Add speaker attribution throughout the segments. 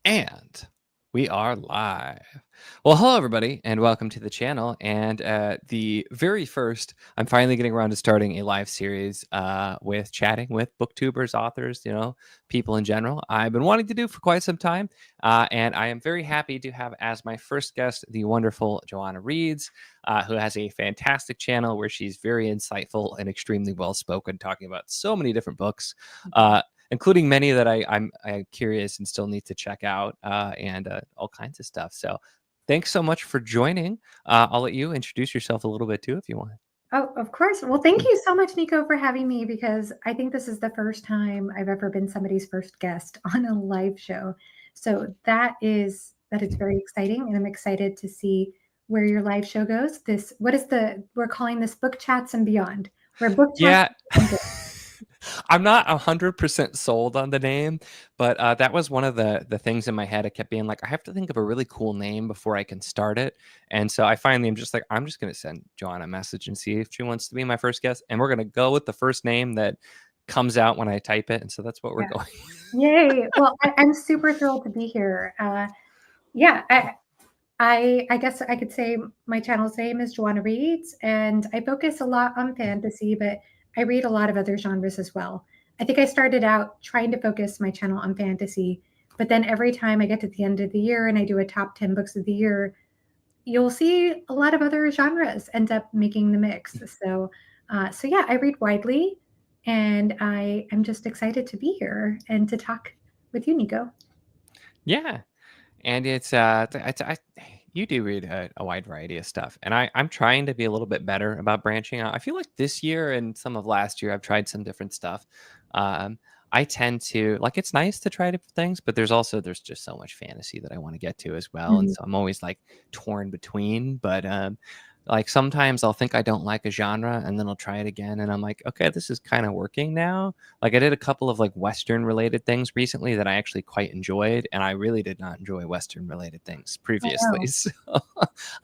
Speaker 1: And we are live. Well, hello, everybody, and welcome to the channel. And the very first, I'm finally getting around to starting a live series with chatting with booktubers, authors, people in general. I've been wanting to do for quite some time. And I am very happy to have as my first guest the wonderful Johanna Reads, who has a fantastic channel where she's very insightful and extremely well-spoken, talking about so many different books. Including many that I'm curious and still need to check out and all kinds of stuff. So thanks so much for joining. I'll let you introduce yourself a little bit too, if you want.
Speaker 2: Oh, of course. Well, thank you so much, Niko, for having me, because I think this is the first time I've ever been somebody's first guest on a live show. So that is very exciting, and I'm excited to see where your live show goes. We're calling this Book Chats and Beyond, where book chats.
Speaker 1: Yeah. I'm not 100% sold on the name, but that was one of the things in my head. I kept being like, I have to think of a really cool name before I can start it. And so I finally am just like, I'm just going to send Joanna a message and see if she wants to be my first guest. And we're going to go with the first name that comes out when I type it. And so that's what we're going.
Speaker 2: Yay. Well, I'm super thrilled to be here. I guess I could say my channel's name is Johanna Reads, and I focus a lot on fantasy, but I read a lot of other genres as well. I think I started out trying to focus my channel on fantasy, but then every time I get to the end of the year and I do a top 10 books of the year, you'll see a lot of other genres end up making the mix. So yeah, I read widely, and I'm just excited to be here and to talk with you, Niko.
Speaker 1: Yeah. And you do read a wide variety of stuff, and I'm trying to be a little bit better about branching out. I feel like this year and some of last year, I've tried some different stuff. I tend to like, it's nice to try different things, but there's just so much fantasy that I want to get to as well. And so I'm always like torn between, but like sometimes I'll think I don't like a genre and then I'll try it again. And I'm like, okay, this is kind of working now. Like I did a couple of like Western related things recently that I actually quite enjoyed. And I really did not enjoy Western related things previously. So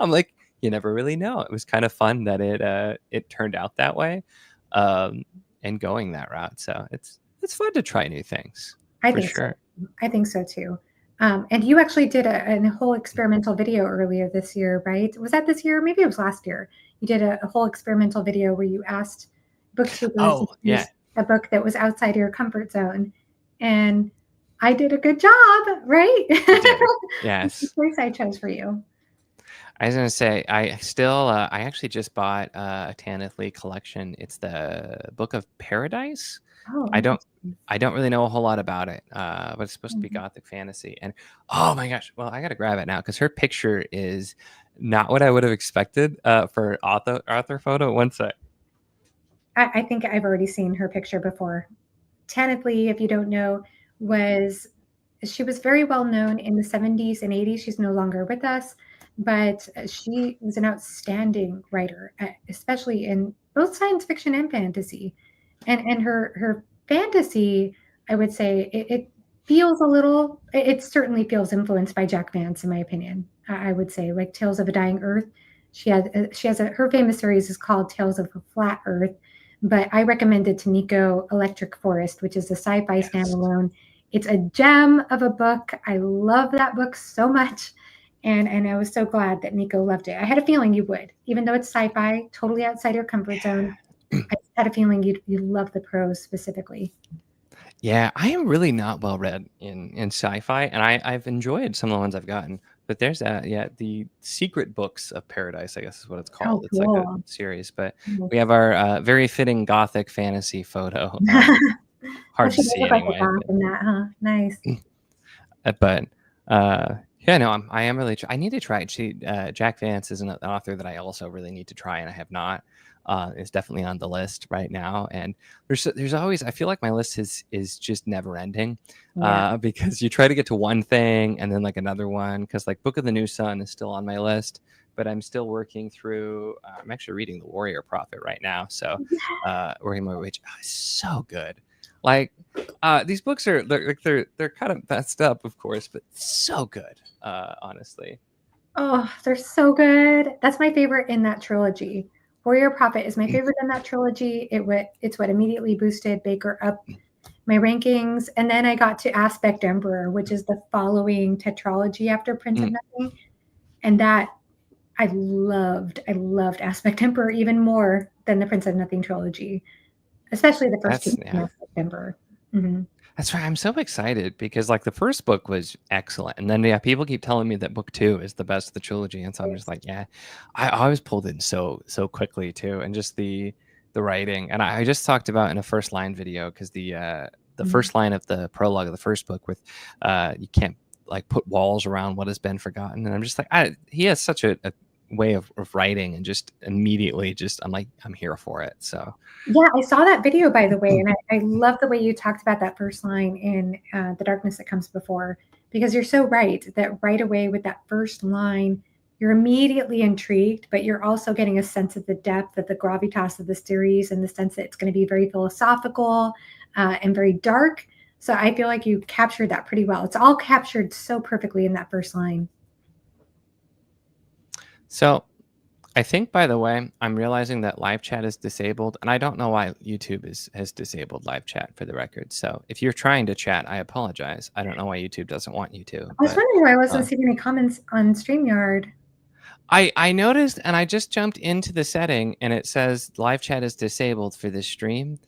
Speaker 1: I'm like, you never really know. It was kind of fun that it turned out that way and going that route. So it's fun to try new things.
Speaker 2: I think so. I think so too. And you actually did a whole experimental video earlier this year, right? Was that this year? Maybe it was last year. You did a whole experimental video where you asked booktubers to use a book that was outside your comfort zone. And I did a good job, right?
Speaker 1: Yes.
Speaker 2: What's the choice I chose for you?
Speaker 1: I was going to say, I actually just bought a Tanith Lee collection. It's the Book of Paradise.
Speaker 2: Oh,
Speaker 1: I don't really know a whole lot about it, but it's supposed to be gothic fantasy. And oh my gosh, well, I got to grab it now because her picture is not what I would have expected for author photo. One sec.
Speaker 2: I think I've already seen her picture before. Tanith Lee, if you don't know, she was very well known in the 70s and 80s. She's no longer with us, but she was an outstanding writer, especially in both science fiction and fantasy. And her fantasy, I would say, it feels it certainly feels influenced by Jack Vance, in my opinion. I would say, like Tales of a Dying Earth. Her famous series is called Tales of a Flat Earth, but I recommended to Niko Electric Forest, which is a sci-fi standalone. It's a gem of a book. I love that book so much. And I was so glad that Niko loved it. I had a feeling you would, even though it's sci-fi, totally outside your comfort zone. I had a feeling you'd love the prose specifically.
Speaker 1: Yeah, I am really not well read in sci-fi, and I've enjoyed some of the ones I've gotten. But there's the Secret Books of Paradise, I guess is what it's called.
Speaker 2: Oh,
Speaker 1: it's
Speaker 2: cool.
Speaker 1: like a series, but we have our very fitting gothic fantasy photo. Hard to see anyway.
Speaker 2: Like in that, huh? Nice.
Speaker 1: But yeah, no, I am really. I need to try it. Jack Vance is an author that I also really need to try, and I have not. Is definitely on the list right now, and there's always, I feel like my list is just never ending, because you try to get to one thing and then like another one, because like Book of the New Sun is still on my list, but I'm still working through. I'm actually reading The Warrior Prophet right now, so working my way. So good. Like these books are they're kind of messed up, of course, but so good. Honestly.
Speaker 2: Oh, they're so good. That's my favorite in that trilogy. Warrior Prophet is my favorite in that trilogy. It's what immediately boosted Baker up my rankings, and then I got to Aspect Emperor, which is the following tetralogy after Prince of Nothing, and that I loved Aspect Emperor even more than the Prince of Nothing trilogy, especially the first two Aspect Emperor. Mm-hmm.
Speaker 1: That's right. I'm so excited because like the first book was excellent, and then people keep telling me that book 2 is the best of the trilogy, and so I'm just like, yeah, I was pulled in so quickly too, and just the writing, and I just talked about in a first line video because the first line of the prologue of the first book with you can't like put walls around what has been forgotten, and I'm just like, he has such a way of writing, and just immediately I'm here for it. So
Speaker 2: yeah, I saw that video, by the way, and I love the way you talked about that first line in The Darkness That Comes Before, because you're so right that right away with that first line, you're immediately intrigued, but you're also getting a sense of the depth of the gravitas of the series, and the sense that it's going to be very philosophical and very dark. So I feel like you captured that pretty well. It's all captured so perfectly in that first line.
Speaker 1: So I think, by the way, I'm realizing that live chat is disabled, and I don't know why YouTube has disabled live chat, for the record. So if you're trying to chat, I apologize. I don't know why YouTube doesn't want you to.
Speaker 2: I was wondering why I wasn't seeing any comments on StreamYard.
Speaker 1: I noticed, and I just jumped into the setting, and it says live chat is disabled for this stream,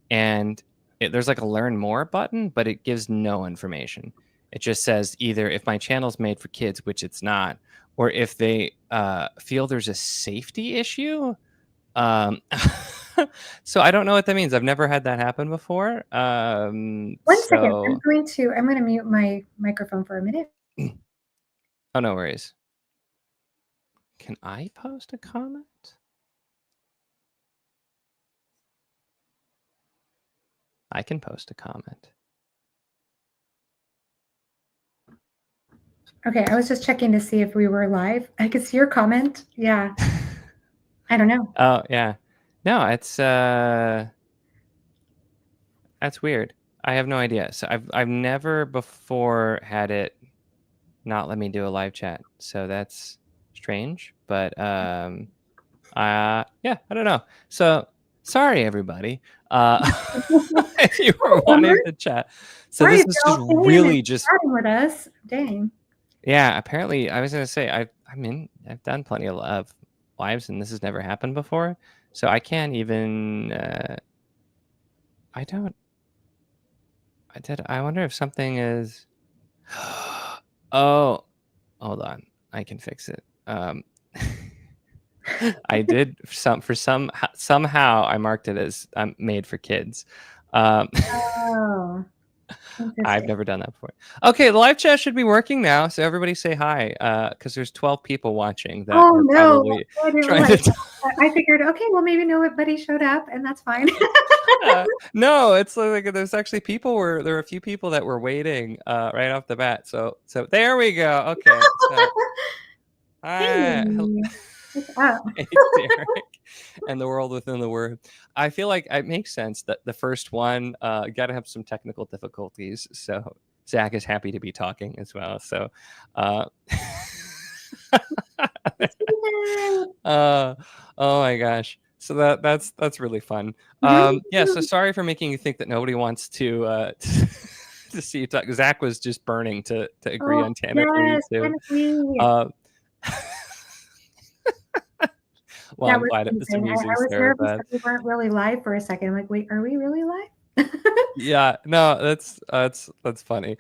Speaker 1: and there's like a learn more button, but it gives no information. It just says either if my channel's made for kids, which it's not, or if they feel there's a safety issue. So I don't know what that means. I've never had that happen before.
Speaker 2: One second. I'm going to mute my microphone for a minute.
Speaker 1: Oh, no worries. Can I post a comment? I can post a comment.
Speaker 2: Okay, I was just checking to see if we were live. I could see your comment. Yeah. I don't know.
Speaker 1: Oh, yeah. No, it's that's weird. I have no idea. So I've never before had it not let me do a live chat. So that's strange, but yeah, I don't know. So sorry everybody. If you were wanting to chat. So this is just really just
Speaker 2: chatting with us. Dang.
Speaker 1: Yeah, apparently I was going to say I've done plenty of lives, and this has never happened before. So I can't even I wonder if something is Oh, hold on. I can fix it. I did somehow I marked it as made for kids.
Speaker 2: Oh.
Speaker 1: I've never done that before. Okay, the live chat should be working now, so everybody say hi, because there's 12 people watching that are probably trying to
Speaker 2: I figured, okay, well, maybe nobody showed up, and that's fine.
Speaker 1: No, it's like there's actually there were a few people that were waiting right off the bat. So there we go. Okay. So,
Speaker 2: Hey, what's up?
Speaker 1: Hey, Derek, and the world within the word. I feel like it makes sense that the first one got to have some technical difficulties. So Zach is happy to be talking as well. So oh my gosh. So that's really fun. Yeah, so sorry for making you think that nobody wants to see you talk. Zach was just burning to agree on Tanith Lee too. Well, I'm glad it's amusing.
Speaker 2: I was nervous that we weren't really live for a second. I'm like, wait, are we really live?
Speaker 1: Yeah, no, that's funny.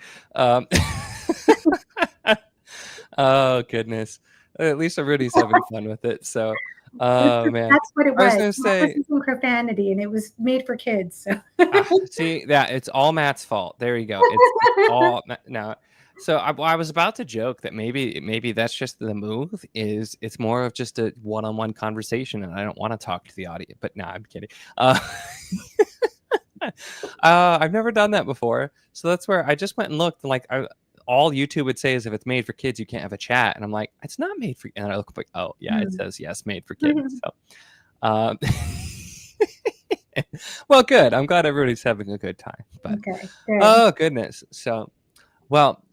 Speaker 1: Oh goodness. At least everybody's having fun with it. So man.
Speaker 2: That's what it was.
Speaker 1: I was gonna say
Speaker 2: some profanity, and it was made for kids. So
Speaker 1: see, yeah, it's all Matt's fault. There you go. It's all no. So I was about to joke that maybe that's just the move. It's more of just a one-on-one conversation, and I don't want to talk to the audience. But no, I'm kidding. I've never done that before, so that's where I just went and looked. And like all YouTube would say is if it's made for kids, you can't have a chat. And I'm like, it's not made for. And I look like, oh yeah, it says yes, made for kids. So, well, good. I'm glad everybody's having a good time. But
Speaker 2: okay, good.
Speaker 1: Oh goodness. So. Well,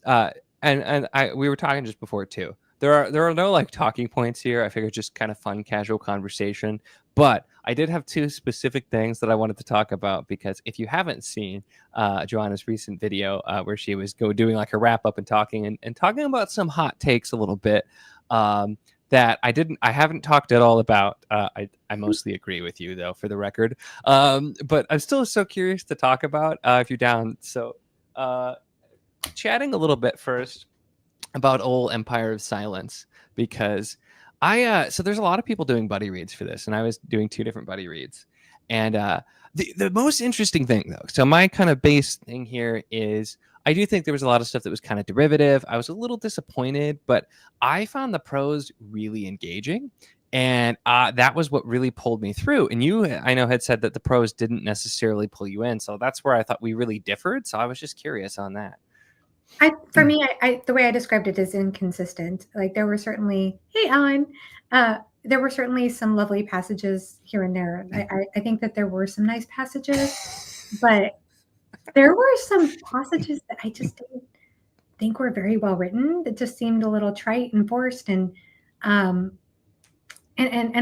Speaker 1: and we were talking just before too. there are no like talking points here. I figured just kind of fun, casual conversation. But I did have two specific things that I wanted to talk about because if you haven't seen Johanna's recent video where she was doing like a wrap up and talking about some hot takes a little bit, that I haven't talked at all about. I mostly agree with you though, for the record. But I'm still so curious to talk about if you're down. So chatting a little bit first about old Empire of Silence, because so there's a lot of people doing buddy reads for this, and I was doing two different buddy reads. And the most interesting thing though, so my kind of base thing here is I do think there was a lot of stuff that was kind of derivative. I was a little disappointed, but I found the prose really engaging. And that was what really pulled me through. And you, I know, had said that the prose didn't necessarily pull you in. So that's where I thought we really differed. So I was just curious on that.
Speaker 2: For me, the way I described it is inconsistent. Like there were certainly, hey, Alan, there were certainly some lovely passages here and there. I think that there were some nice passages, but there were some passages that I just didn't think were very well written. That just seemed a little trite and forced, and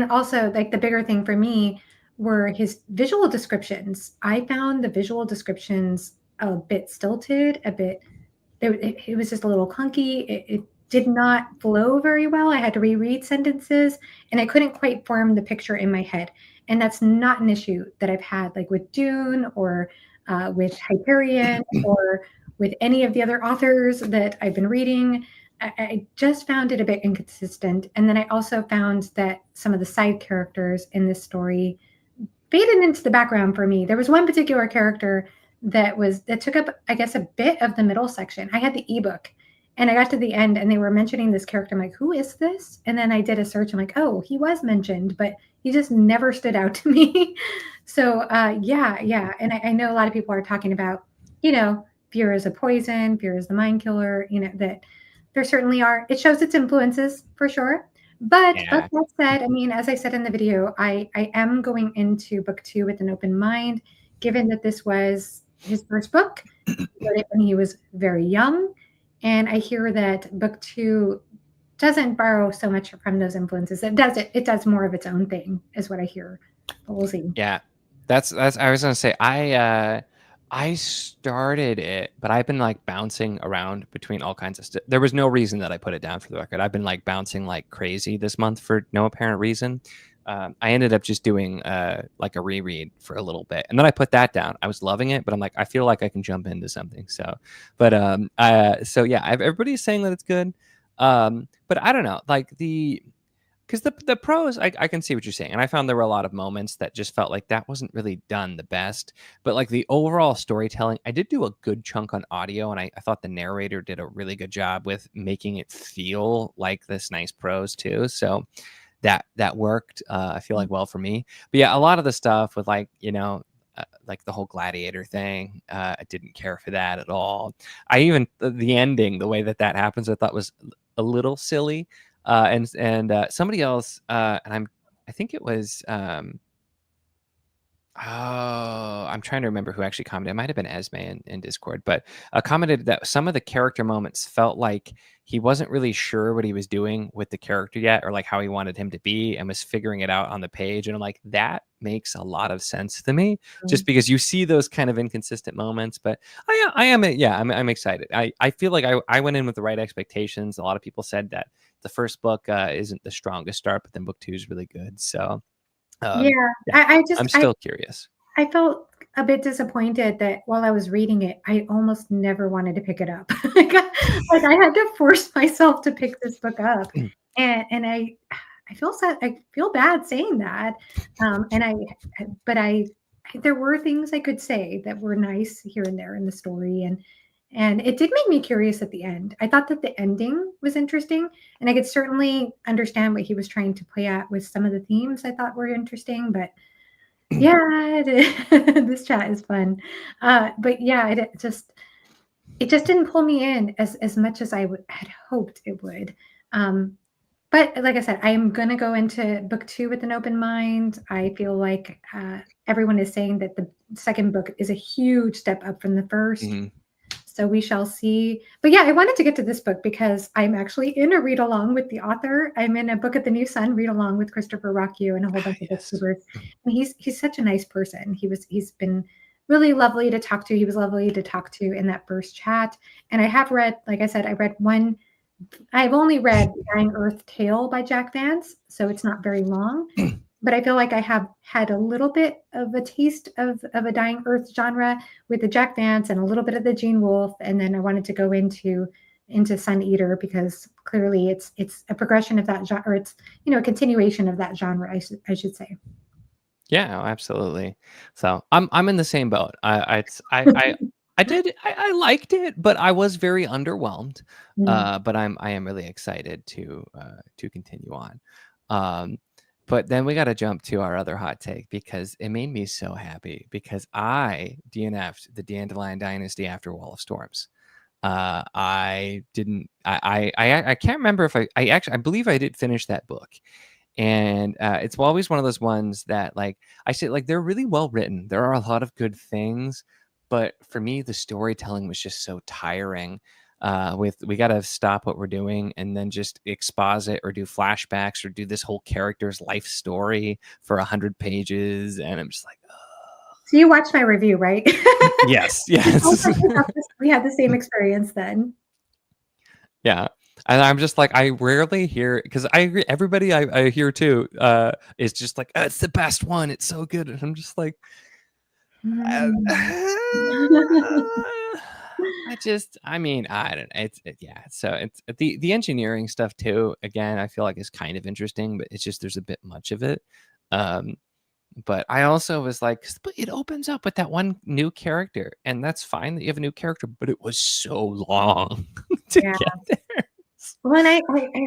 Speaker 2: also like the bigger thing for me were his visual descriptions. I found the visual descriptions a bit stilted, it was just a little clunky. It did not flow very well. I had to reread sentences, and I couldn't quite form the picture in my head. And that's not an issue that I've had like with Dune or with Hyperion or with any of the other authors that I've been reading. I just found it a bit inconsistent. And then I also found that some of the side characters in this story faded into the background for me. There was one particular character that took up, I guess, a bit of the middle section. I had the ebook and I got to the end and they were mentioning this character. I'm like, who is this? And then I did a search. I'm like, oh, he was mentioned, but he just never stood out to me. So yeah. And I know a lot of people are talking about, fear is a poison, fear is the mind killer, that there certainly are. It shows its influences for sure. But
Speaker 1: Yeah.
Speaker 2: that said, I mean, as I said in the video, I am going into book 2 with an open mind, given that this was his first book. He wrote it when he was very young. And I hear that book 2 doesn't borrow so much from those influences. It does more of its own thing, is what I hear. But we'll see.
Speaker 1: Yeah. That's I was gonna say I started it, but I've been like bouncing around between all kinds of stuff. There was no reason that I put it down, for the record. I've been like bouncing like crazy this month for no apparent reason. I ended up just doing like a reread for a little bit, and then I put that down. I was loving it, but I'm like, I feel like I can jump into something. So, but so yeah, everybody's saying that it's good, but I don't know, like because the pros, I can see what you're saying, and I found there were a lot of moments that just felt like that wasn't really done the best. But like the overall storytelling, I did do a good chunk on audio, and I thought the narrator did a really good job with making it feel like this nice prose too. So that worked. I feel like well for me. But yeah, a lot of the stuff with like like the whole gladiator thing, I didn't care for that at all. I even the ending, the way that happens, I thought was a little silly. And somebody else, and I think it was I'm trying to remember who actually commented. It might have been Esme in Discord, but commented that some of the character moments felt like he wasn't really sure what he was doing with the character yet, or like how he wanted him to be, and was figuring it out on the page. And I'm like, that makes a lot of sense to me, just because you see those kind of inconsistent moments. But I'm excited. I feel like I went in with the right expectations. A lot of people said that the first book isn't the strongest start, but then book 2 is really good. So
Speaker 2: Yeah,
Speaker 1: I'm still curious.
Speaker 2: I felt a bit disappointed that while I was reading it, I almost never wanted to pick it up. Like I had to force myself to pick this book up, and I feel sad. I feel bad saying that, but there were things I could say that were nice here and there in the story, and it did make me curious at the end. I thought that the ending was interesting, and I could certainly understand what he was trying to play at with some of the themes I thought were interesting. But yeah, this chat is fun. But yeah, it just didn't pull me in as much as I had hoped it would. But like I said, I am going to go into book 2 with an open mind. I feel like everyone is saying that the second book is a huge step up from the first. So we shall see. But yeah, I wanted to get to this book because I'm actually in a read along with the author. I'm in a Book at the New Sun read along with Christopher Rockyu and a whole bunch of
Speaker 1: Yes.
Speaker 2: booktubers. And he's such a nice person. He's been really lovely to talk to. He was lovely to talk to in that first chat. And I have read, like I said, I read one. I've only read Dying Earth Tale by Jack Vance, so it's not very long. But I feel like I have had a little bit of a taste of a Dying Earth genre with the Jack Vance and a little bit of the Gene Wolfe, and then I wanted to go into Sun Eater because clearly it's a progression of that genre, or it's a continuation of that genre. I should say.
Speaker 1: Yeah, absolutely. So I'm in the same boat. I liked it, but I was very underwhelmed.
Speaker 2: Mm.
Speaker 1: But I am really excited to continue on. But then we got to jump to our other hot take because it made me so happy because I DNF'd the Dandelion Dynasty after Wall of Storms. I didn't. I can't remember if I believe I did finish that book, and it's always one of those ones that like I say like they're really well written. There are a lot of good things, but for me the storytelling was just so tiring. With we got to stop what we're doing and then just exposit or do flashbacks or do this whole character's life story for 100 pages, and I'm just like,
Speaker 2: So you watched my review, right?
Speaker 1: yes, yes.
Speaker 2: We had the same experience then.
Speaker 1: Yeah. And I'm just like, I rarely hear because I agree, everybody I hear too is just like, oh, it's the best one. It's so good. And I'm just like, uh, I mean, I don't know. Yeah. So it's the engineering stuff too. Again, I feel like is kind of interesting, but it's just there's a bit much of it. Um, but I also was like, but it opens up with that one new character, and that's fine that you have a new character, but it was so long to
Speaker 2: Yeah.
Speaker 1: get there.
Speaker 2: Well, and I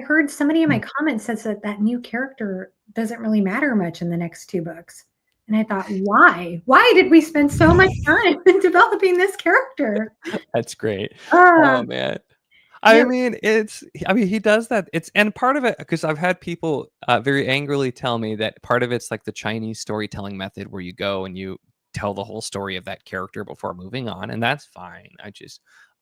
Speaker 2: heard somebody in my comments says that new character doesn't really matter much in the next two books. And I thought, why? Why did we spend so much time in developing this character?
Speaker 1: That's great.
Speaker 2: Uh,
Speaker 1: Oh man.
Speaker 2: yeah.
Speaker 1: I mean, he does that. And part of it, because I've had people very angrily tell me that part of it's like the Chinese storytelling method where you go and you tell the whole story of that character before moving on. And that's fine.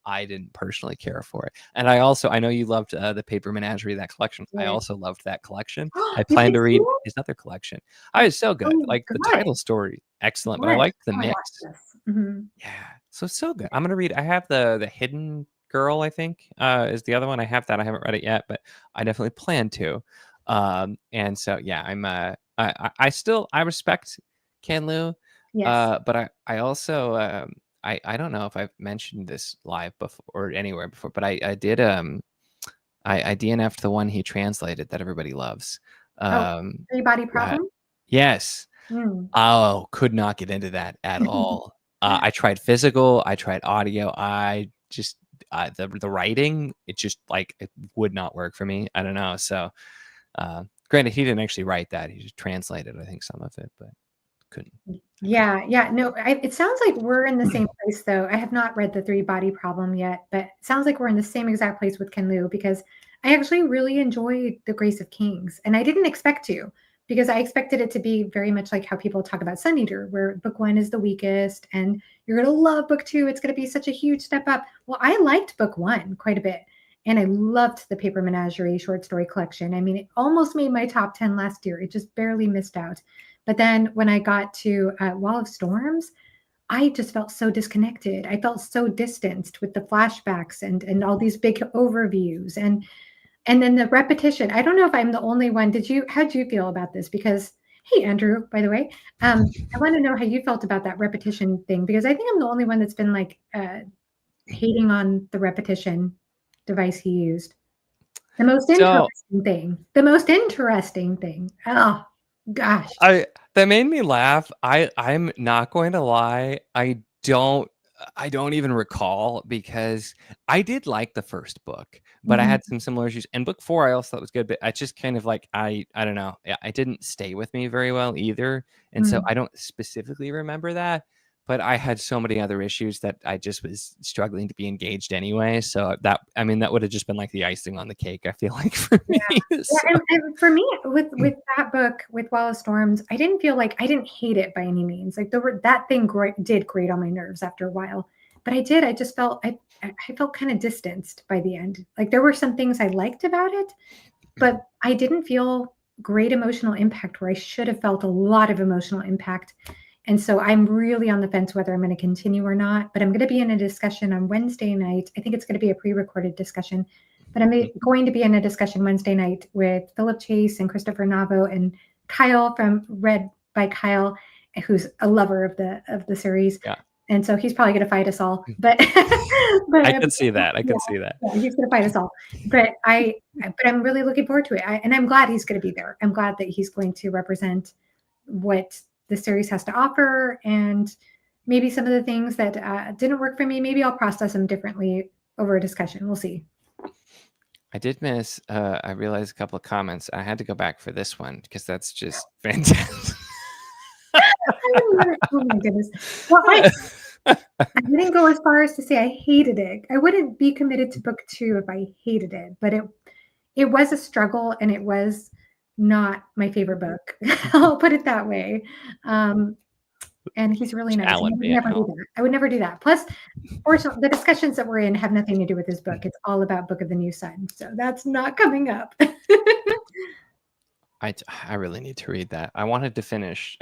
Speaker 1: I didn't personally care for it. And I know you loved the Paper Menagerie, that collection. I
Speaker 2: Yes.
Speaker 1: also loved that collection. I
Speaker 2: You
Speaker 1: plan
Speaker 2: did
Speaker 1: to read
Speaker 2: too?
Speaker 1: his other collection. I was so good.
Speaker 2: Oh
Speaker 1: Like the
Speaker 2: my God.
Speaker 1: title story, excellent, but I
Speaker 2: Yes.
Speaker 1: liked the
Speaker 2: Oh, I watched
Speaker 1: mix.
Speaker 2: this. Mhm.
Speaker 1: Yeah. So good. I'm gonna read. I have the Hidden Girl, I think, is the other one. I have that. I haven't read it yet, but I definitely plan to. And so yeah, I still I respect Ken Liu.
Speaker 2: Yes.
Speaker 1: But I also I don't know if I've mentioned this live before or anywhere before, but I did I DNF'd the one he translated that everybody loves.
Speaker 2: Oh,
Speaker 1: Um
Speaker 2: three-body
Speaker 1: that
Speaker 2: problem?
Speaker 1: yes.
Speaker 2: Mm.
Speaker 1: Oh, could not get into that at all. I tried physical, I tried audio. I just the writing, it just like it would not work for me. I don't know. So, granted, he didn't actually write that; he just translated, I think, some of it, but couldn't. I couldn't.
Speaker 2: Yeah, yeah. No, it sounds like we're in the same place, though. I have not read the Three Body Problem yet, but it sounds like we're in the same exact place with Ken Liu because I actually really enjoyed The Grace of Kings, and I didn't expect to because I expected it to be very much like how people talk about Sun Eater, where book one is the weakest, and you're gonna love book two. It's gonna be such a huge step up. Well, I liked book one quite a bit, and I loved the Paper Menagerie short story collection. I mean, it almost made my top 10 last year. It just barely missed out. But then when I got to Wall of Storms, I just felt so disconnected. I felt so distanced with the flashbacks and all these big overviews and then the repetition. I don't know if I'm the only one. How'd you feel about this? Because hey, Andrew, by the way, I want to know how you felt about that repetition thing because I think I'm the only one that's been like hating on the repetition device he used. The most
Speaker 1: So
Speaker 2: interesting thing. The most interesting thing. Oh gosh.
Speaker 1: that made me laugh. I'm not going to lie. I don't even recall because I did like the first book, but I
Speaker 2: Mhm.
Speaker 1: had some similar issues. And book four I also thought was good, but I just kind of like I don't know. I didn't stay with me very well either. And so
Speaker 2: Mm.
Speaker 1: I don't specifically remember that. But I had so many other issues that I just was struggling to be engaged anyway. So that would have just been like the icing on the cake, I feel like for
Speaker 2: Yeah.
Speaker 1: me.
Speaker 2: Yeah,
Speaker 1: So
Speaker 2: and for me, with that book, with Wall of Storms, I didn't feel like I didn't hate it by any means. Like that thing did grate on my nerves after a while. but I did. I just felt I felt kind of distanced by the end. Like there were some things I liked about it, but I didn't feel great emotional impact where I should have felt a lot of emotional impact. And so I'm really on the fence whether I'm going to continue or not. But I'm going to be in a discussion on Wednesday night. I think it's going to be a pre-recorded discussion, but I'm going to be in a discussion Wednesday night with Philip Chase and Christopher Navo and Kyle from Read by Kyle, who's a lover of the series.
Speaker 1: Yeah.
Speaker 2: And so he's probably going to fight us all, but
Speaker 1: I can see that. I can see that.
Speaker 2: Yeah, he's going to fight us all. But I'm really looking forward to it. And I'm glad he's going to be there. I'm glad that he's going to represent what the series has to offer, and maybe some of the things that didn't work for me. Maybe I'll process them differently over a discussion. We'll see.
Speaker 1: I did miss. I realized a couple of comments. I had to go back for this one because that's just fantastic.
Speaker 2: Oh my goodness. Well, I didn't go as far as to say I hated it. I wouldn't be committed to book 2 if I hated it, but it was a struggle, and it was not my favorite book. I'll put it that way. And he's really nice. I would never do that. Plus, fortunately, the discussions that we're in have nothing to do with this book. It's all about Book of the New Sun. So that's not coming up.
Speaker 1: I really need to read that. I wanted to finish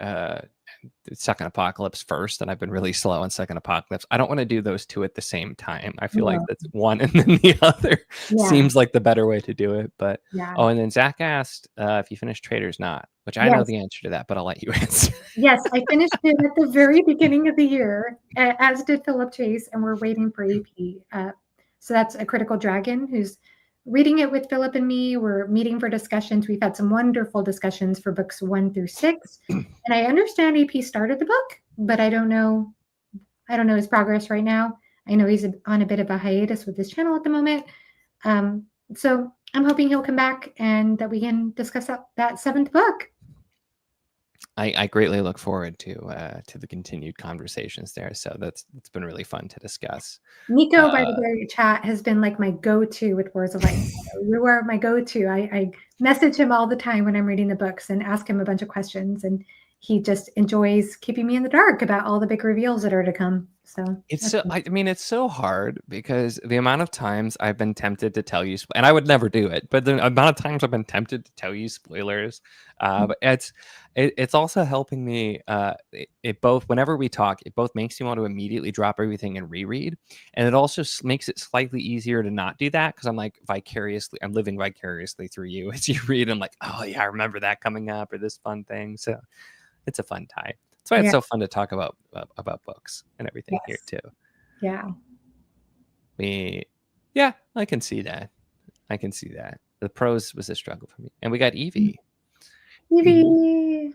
Speaker 1: Second Apocalypse first, and I've been really slow on Second Apocalypse. I don't want to do those two at the same time. I feel like that's one and then the other seems like the better way to do it. But oh, and then Zach asked if you finished Traitors Not, which I know the answer to that, but I'll let you answer.
Speaker 2: Yes, I finished it at the very beginning of the year, as did Philip Chase, and we're waiting for AP. So that's A Critical Dragon, who's reading it with Philip and me. We're meeting for discussions. We've had some wonderful discussions for books 1 through 6. And I understand AP started the book, but I don't know his progress right now. I know he's on a bit of a hiatus with his channel at the moment. So I'm hoping he'll come back and that we can discuss that 7th book.
Speaker 1: I greatly look forward to the continued conversations there. So it's been really fun to discuss.
Speaker 2: Nico, by the way, chat has been like my go-to with Words of Light. You are my go-to. I message him all the time when I'm reading the books and ask him a bunch of questions, and he just enjoys keeping me in the dark about all the big reveals that are to come. So
Speaker 1: it's so hard because the amount of times I've been tempted to tell you, and I would never do it, but the amount of times I've been tempted to tell you spoilers. But it's also helping me. It both, whenever we talk, it both makes me want to immediately drop everything and reread, and it also makes it slightly easier to not do that because I'm like I'm living vicariously through you as you read. I'm like, oh yeah, I remember that coming up or this fun thing. So it's a fun time. That's why it's so fun to talk about books and everything here too.
Speaker 2: Yeah.
Speaker 1: I can see that. The prose was a struggle for me. And we got Evie. I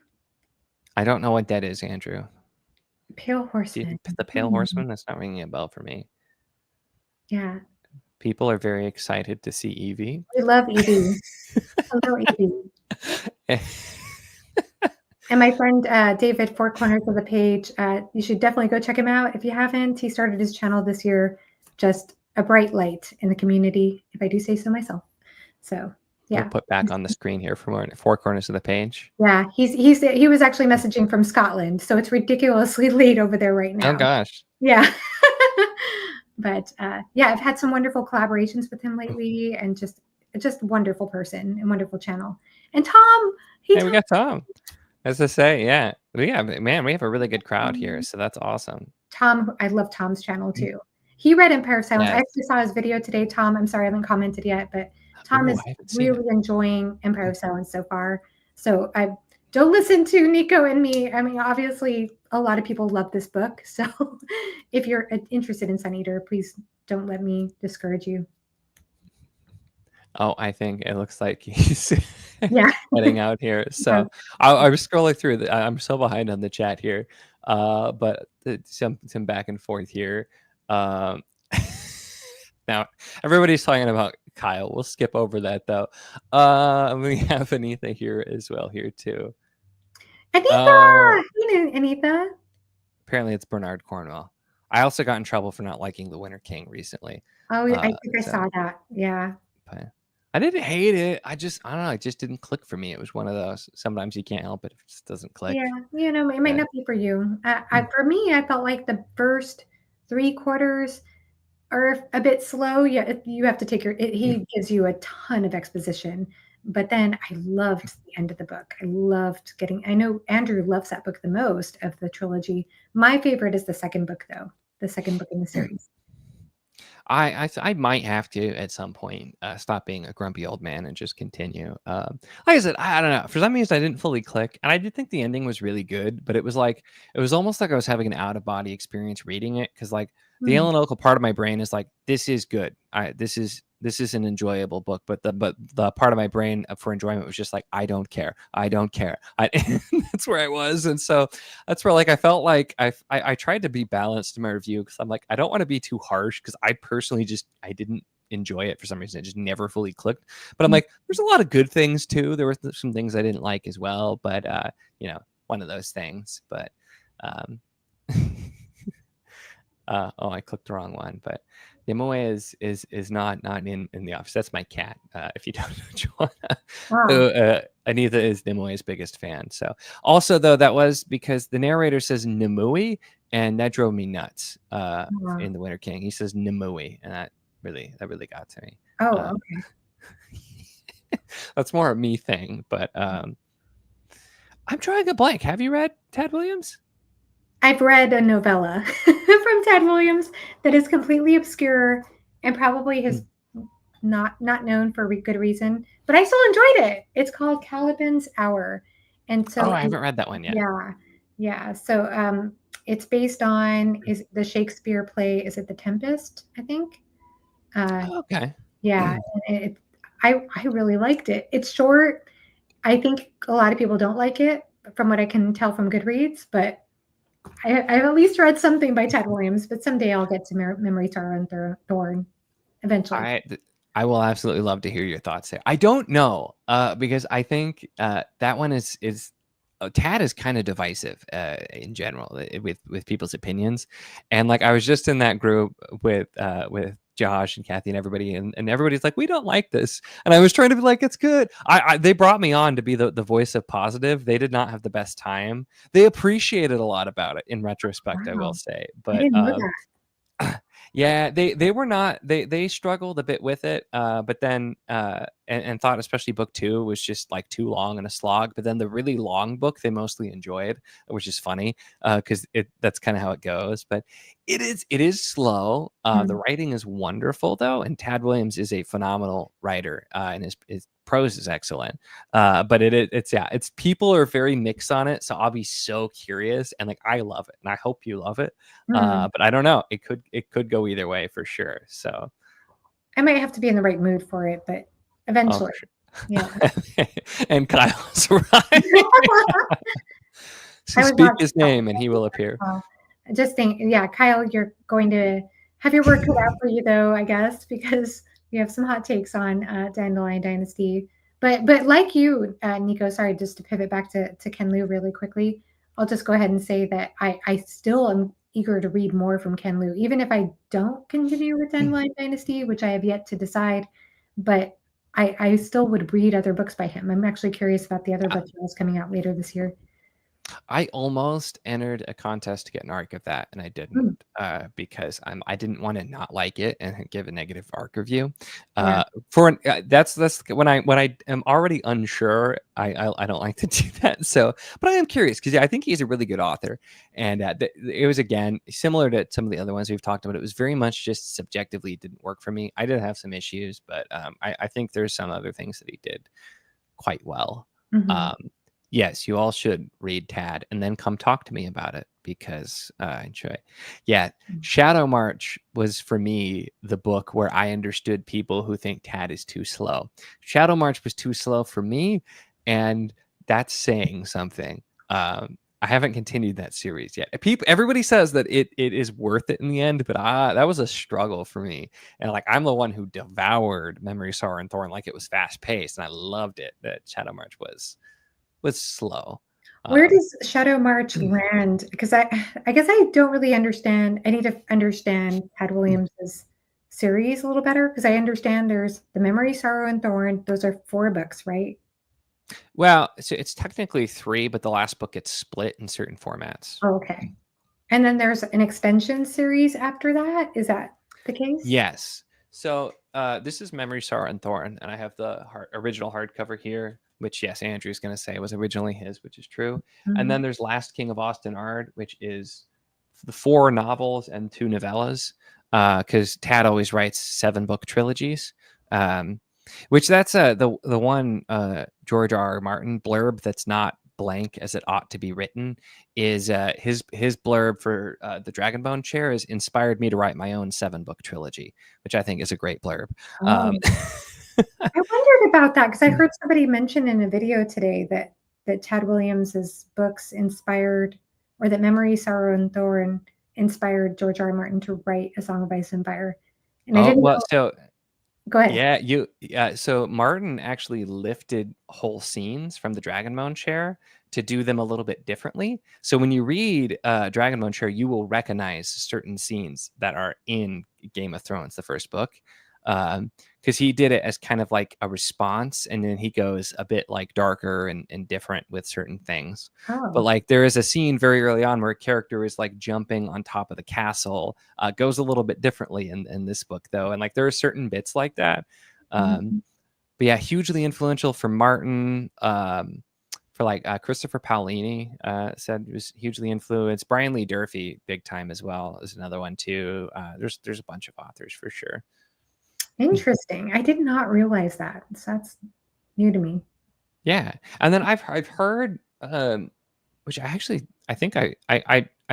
Speaker 1: don't know what that is, Andrew.
Speaker 2: Pale Horseman.
Speaker 1: The Pale Horseman? That's not ringing a bell for me.
Speaker 2: Yeah.
Speaker 1: People are very excited to see Evie.
Speaker 2: We love Evie. Hello, Evie. And my friend David, Four Corners of the Page, you should definitely go check him out if you haven't. He started his channel this year, just a bright light in the community, if I do say so myself. So yeah.
Speaker 1: We'll put back on the screen here for Four Corners of the Page.
Speaker 2: Yeah, he was actually messaging from Scotland, so it's ridiculously late over there right now.
Speaker 1: Oh gosh.
Speaker 2: Yeah. But I've had some wonderful collaborations with him lately, and just a wonderful person and wonderful channel. And Tom,
Speaker 1: we got Tom. As I say, man, we have a really good crowd here, so that's awesome.
Speaker 2: Tom, I love Tom's channel too. He read Empire of Silence. Yes. I actually saw his video today, Tom. I'm sorry I haven't commented yet, but Tom is really enjoying Empire of Silence so far. So I don't listen to Nico and me. I mean, obviously, a lot of people love this book. So if you're interested in Sun Eater, please don't let me discourage you.
Speaker 1: Oh, I think it looks like he's heading out here. So I was scrolling through. I'm so behind on the chat here, but some back and forth here. Now everybody's talking about Kyle. We'll skip over that though. We have Anitha here as well here too.
Speaker 2: Anitha, Anitha.
Speaker 1: Apparently, it's Bernard Cornwell. I also got in trouble for not liking The Winter King recently.
Speaker 2: Oh, I think I saw that. Yeah.
Speaker 1: But I didn't hate it. I don't know. It just didn't click for me. It was one of those. Sometimes you can't help it if it just doesn't click.
Speaker 2: Yeah, it might not be for you. For me, I felt like the first 3/4 are a bit slow. Yeah, you have to take he gives you a ton of exposition, but then I loved the end of the book. I loved I know Andrew loves that book the most of the trilogy. My favorite is the second book, though, the second book in the series.
Speaker 1: I might have to at some point stop being a grumpy old man and just continue. Like I said, I don't know. For some reason, I didn't fully click, and I did think the ending was really good, but it was almost like I was having an out of body experience reading it because like the
Speaker 2: Mm,
Speaker 1: analytical part of my brain is like, this is good. This is an enjoyable book, but the part of my brain for enjoyment was just like, I don't care. I don't care. That's where I was, and so that's where like I felt like I tried to be balanced in my review because I'm like I don't want to be too harsh because I personally I didn't enjoy it for some reason. It just never fully clicked. But I'm
Speaker 2: mm.
Speaker 1: like, there's a lot of good things too. There were some things I didn't like as well, but one of those things. But um, oh, I clicked the wrong one. But Nimue is not in the office. That's my cat. If you don't know Johanna,
Speaker 2: Wow.
Speaker 1: who Anita is Nimue's biggest fan. So also though that was because the narrator says Nimue, and that drove me nuts.
Speaker 2: Wow.
Speaker 1: In the Winter King, he says Nimue, and that really got to me.
Speaker 2: Oh,
Speaker 1: Uh,
Speaker 2: okay.
Speaker 1: that's more a me thing, but I'm drawing a blank. Have you read Tad Williams?
Speaker 2: I've read a novella from Tad Williams that is completely obscure and probably has not known for good reason, but I still enjoyed it. It's called Calibans Hour, and
Speaker 1: Oh,
Speaker 2: so
Speaker 1: I haven't read that one yet.
Speaker 2: yeah, yeah. So it's based on is the Shakespeare play? Is it The Tempest? I think. Uh,
Speaker 1: Oh, okay.
Speaker 2: yeah, and I really liked it. It's short. I think a lot of people don't like it, from what I can tell from Goodreads, but I've at least read something by Ted Williams, but someday I'll get to Memory Star and Thorn eventually.
Speaker 1: I will absolutely love to hear your thoughts there. I don't know because I think that one is Tad is kind of divisive in general with people's opinions, and like I was just in that group with Josh and Kathy and everybody, and everybody's like, we don't like this, and I was trying to be like, it's good. They brought me on to be the voice of positive. They did not have the best time. They appreciated a lot about it in retrospect, I will
Speaker 2: Wow,
Speaker 1: say,
Speaker 2: I
Speaker 1: but
Speaker 2: didn't know that.
Speaker 1: yeah, they were not they struggled a bit with it, but then and thought especially book 2 was just like too long and a slog. But then the really long book they mostly enjoyed, which is funny because that's kind of how it goes. But it is slow. The
Speaker 2: Mm,
Speaker 1: writing is wonderful though, and Tad Williams is a phenomenal writer, and his prose is excellent. But it's people are very mixed on it, so I'll be so curious and like I love it, and I hope you love it.
Speaker 2: mm.
Speaker 1: But I don't know. It could go either way for sure. So,
Speaker 2: I might have to be in the right mood for it, but
Speaker 1: oh,
Speaker 2: eventually,
Speaker 1: for
Speaker 2: yeah.
Speaker 1: sure. And Kyle's right. So
Speaker 2: I was
Speaker 1: speak
Speaker 2: not
Speaker 1: his name and he will appear.
Speaker 2: I just think, yeah, Kyle, you're going to have your work cut out for you, though, I guess, because we have some hot takes on Dandelion Dynasty. But like you, Nico, sorry, just to pivot back to Ken Liu really quickly, I'll just go ahead and say that I still am eager to read more from Ken Liu, even if I don't continue with Dandelion Dynasty, which I have yet to decide. But I still would read other books by him. I'm actually curious about the other book that's coming out later this year.
Speaker 1: I almost entered a contest to get an arc of that, and I didn't
Speaker 2: Mm,
Speaker 1: because I didn't want to not like it and give a negative arc review.
Speaker 2: yeah.
Speaker 1: That's when I am already unsure. I don't like to do that. So, but I am curious because I think he's a really good author, and it was again similar to some of the other ones we've talked about. It was very much just subjectively didn't work for me. I did have some issues, but I think there's some other things that he did quite well.
Speaker 2: Mhm.
Speaker 1: Um, yes, you all should read Tad and then come talk to me about it because I enjoy. Yeah,
Speaker 2: Mm.
Speaker 1: Shadow March was for me the book where I understood people who think Tad is too slow. Shadow March was too slow for me, and that's saying something. I haven't continued that series yet. Everybody says that it is worth it in the end, but that was a struggle for me. And like I'm the one who devoured Memory, Sorrow, and Thorn like it was fast paced, and I loved it. That Shadow March was slow.
Speaker 2: Where
Speaker 1: Um,
Speaker 2: does Shadow March land? Because I guess I don't really understand. I need to understand Ted Williams's series a little better because I understand there's The Memory, Sorrow, and Thorn. Those are 4 books, right?
Speaker 1: well, so it's technically 3, but the last book gets split in certain formats.
Speaker 2: Oh, okay. And then there's an extension series after that. Is that the case?
Speaker 1: Yes. So this is Memory, Sorrow, and Thorn, and I have the original hardcover here, which, yes, Andrew's going to say was originally his, which is true. And
Speaker 2: Mhm.
Speaker 1: then there's Last King of Austin Ard, which is the 4 novels and 2 novellas, because Tad always writes 7-book trilogies. Which that's the one George R. Martin blurb that's not blank as it ought to be written is his blurb for the Dragonbone chair is inspired me to write my own 7-book trilogy, which I think is a great blurb.
Speaker 2: Oh, I wondered about that because I heard somebody mention in a video today that Tad Williams's books inspired, or that Memory, Sorrow, and Thorn inspired George R. R. Martin to write A Song of Ice and Fire. And I
Speaker 1: Oh
Speaker 2: didn't
Speaker 1: well,
Speaker 2: know.
Speaker 1: so
Speaker 2: Go ahead.
Speaker 1: yeah, so Martin actually lifted whole scenes from the Dragonbone chair to do them a little bit differently. So when you read Dragonbone chair, you will recognize certain scenes that are in Game of Thrones, the first book, because he did it as kind of like a response, and then he goes a bit like darker and different with certain things. But
Speaker 2: Oh,
Speaker 1: like there is a scene very early on where a character is like jumping on top of the castle. Goes a little bit differently in this book though, and like there are certain bits like that. Um,
Speaker 2: mhm.
Speaker 1: but yeah, hugely influential for Martin. For like Christopher Paolini said it was hugely influenced. Brian Lee Durfee, big time as well, is another one too. There's a bunch of authors for sure.
Speaker 2: Interesting. I did not realize that. So that's new to me.
Speaker 1: Yeah, and then I've heard, which I think I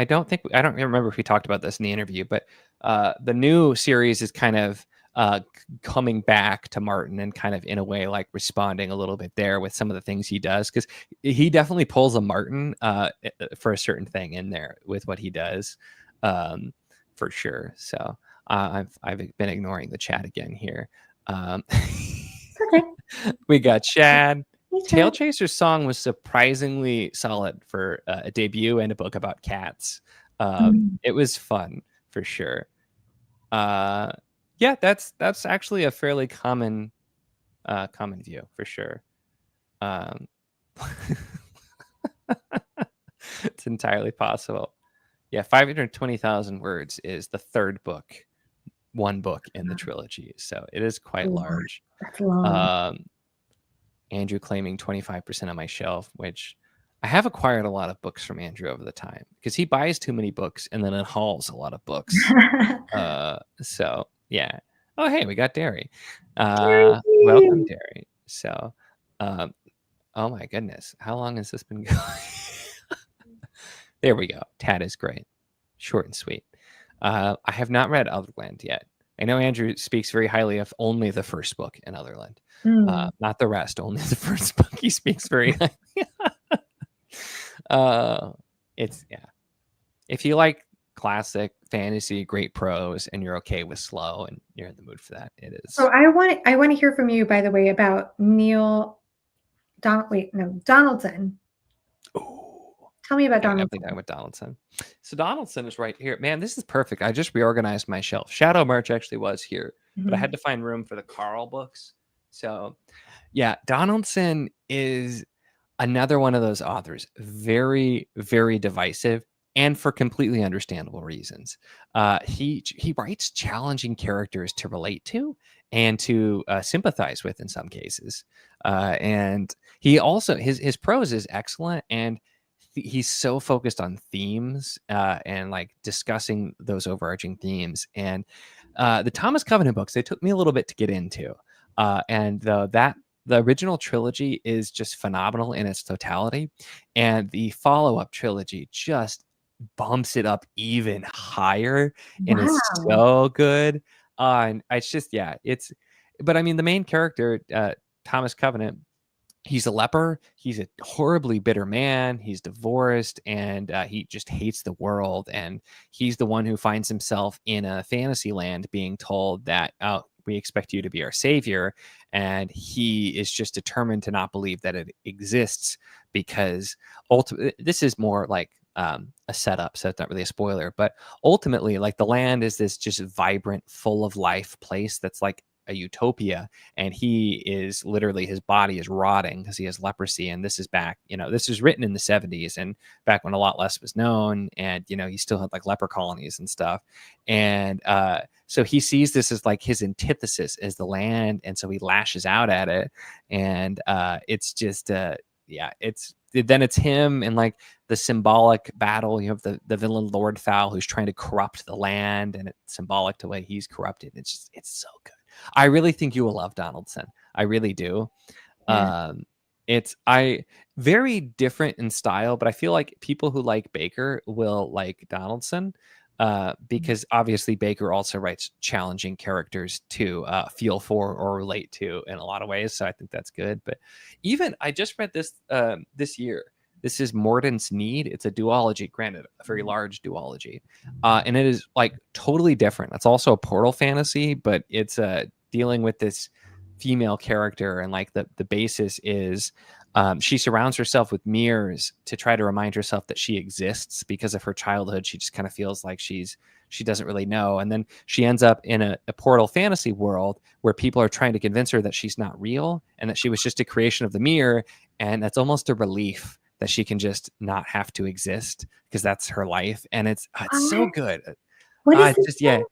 Speaker 1: don't think I don't remember if we talked about this in the interview, but the new series is kind of coming back to Martin and kind of in a way like responding a little bit there with some of the things he does, because he definitely pulls a Martin for a certain thing in there with what he does, for sure. So I've been ignoring the chat again here.
Speaker 2: It's okay.
Speaker 1: We got Chad.
Speaker 2: Hey,
Speaker 1: Tail
Speaker 2: Chad.
Speaker 1: Chaser's song was surprisingly solid for a debut and a book about cats.
Speaker 2: Mm.
Speaker 1: It was fun for sure. Yeah, that's actually a fairly common view for sure. Um, it's entirely possible. Yeah, 520,000 words is the third book, one book in the trilogy, so it is quite large.
Speaker 2: That's long.
Speaker 1: Um, Andrew claiming 25% of my shelf, which I have acquired a lot of books from Andrew over the time because he buys too many books and then it hauls a lot of books. So yeah. Oh, hey, we got Derry. Welcome,
Speaker 2: Guaranteed.
Speaker 1: Derry. So, oh my goodness, how long has this been going? There we go. Tad is great, short and sweet. I have not read Otherland yet. I know Andrew speaks very highly of only the first book in Otherland,
Speaker 2: Mm.
Speaker 1: not the rest. Only the first book he speaks very highly. It's yeah. If you like classic fantasy, great prose, and you're okay with slow and you're in the mood for that, it
Speaker 2: So
Speaker 1: is.
Speaker 2: I want to hear from you, by the way, about Donaldson.
Speaker 1: Ooh.
Speaker 2: Tell me about
Speaker 1: Yeah, definitely
Speaker 2: Donaldson.
Speaker 1: talking with Donaldson. So Donaldson is right here. Man, this is perfect. I just reorganized my shelf. Shadow March actually was here, but I
Speaker 2: Mhm.
Speaker 1: had to find room for the Carl books. So yeah, Donaldson is another one of those authors, very, very divisive and for completely understandable reasons. He writes challenging characters to relate to and to sympathize with in some cases. And he also his prose is excellent, and he's so focused on themes and like discussing those overarching themes. And the Thomas Covenant books, they took me a little bit to get into, and the original trilogy is just phenomenal in its totality, and the follow-up trilogy just bumps it up even higher and is
Speaker 2: Wow.
Speaker 1: so good. And it's just yeah, it's but I mean the main character, Thomas Covenant, he's a leper. He's a horribly bitter man. He's divorced and he just hates the world. And he's the one who finds himself in a fantasy land being told that, oh, we expect you to be our savior. And he is just determined to not believe that it exists because ultimately, this is more like a setup. So it's not really a spoiler. But ultimately, like the land is this just vibrant, full of life place that's like a utopia, and he is literally, his body is rotting because he has leprosy. And this is back, this is written in the 70s, and back when a lot less was known, and he still had like leper colonies and stuff. And so he sees this as like his antithesis as the land, and so he lashes out at it. And it's just it's him and like the symbolic battle. You have the villain Lord Fowl, who's trying to corrupt the land, and it's symbolic to the way he's corrupted. It's so good. I really think you will love Donaldson. I really do.
Speaker 2: Yeah.
Speaker 1: It's very different in style, but I feel like people who like Baker will like Donaldson, because obviously Baker also writes challenging characters to feel for or relate to in a lot of ways. So I think that's good. But even I just read this this year. This is Morden's Need. It's a duology, granted, a very large duology, and it is like totally different. It's also a portal fantasy, but it's dealing with this female character, and like the basis is she surrounds herself with mirrors to try to remind herself that she exists, because of her childhood. She just kind of feels like she doesn't really know. And then she ends up in a portal fantasy world where people are trying to convince her that she's not real and that she was just a creation of the mirror. And that's almost a relief that she can just not have to exist, because that's her life. And it's so good.
Speaker 2: What is
Speaker 1: it's just, yeah.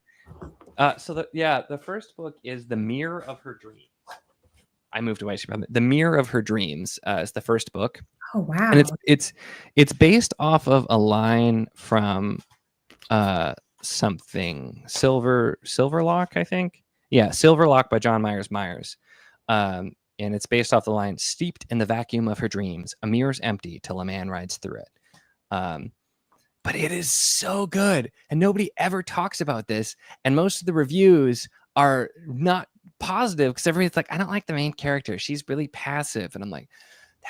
Speaker 1: So the first book is The Mirror of Her Dreams. I moved away from it. The Mirror of Her Dreams is the first book.
Speaker 2: Oh wow!
Speaker 1: And it's based off of a line from something Silverlock, I think. Yeah, Silverlock by John Myers. And it's based off the line, "Steeped in the vacuum of her dreams, a mirror's empty till a man rides through it." But it is so good, and nobody ever talks about this. And most of the reviews are not positive, because everybody's like, "I don't like the main character. She's really passive." And I'm like,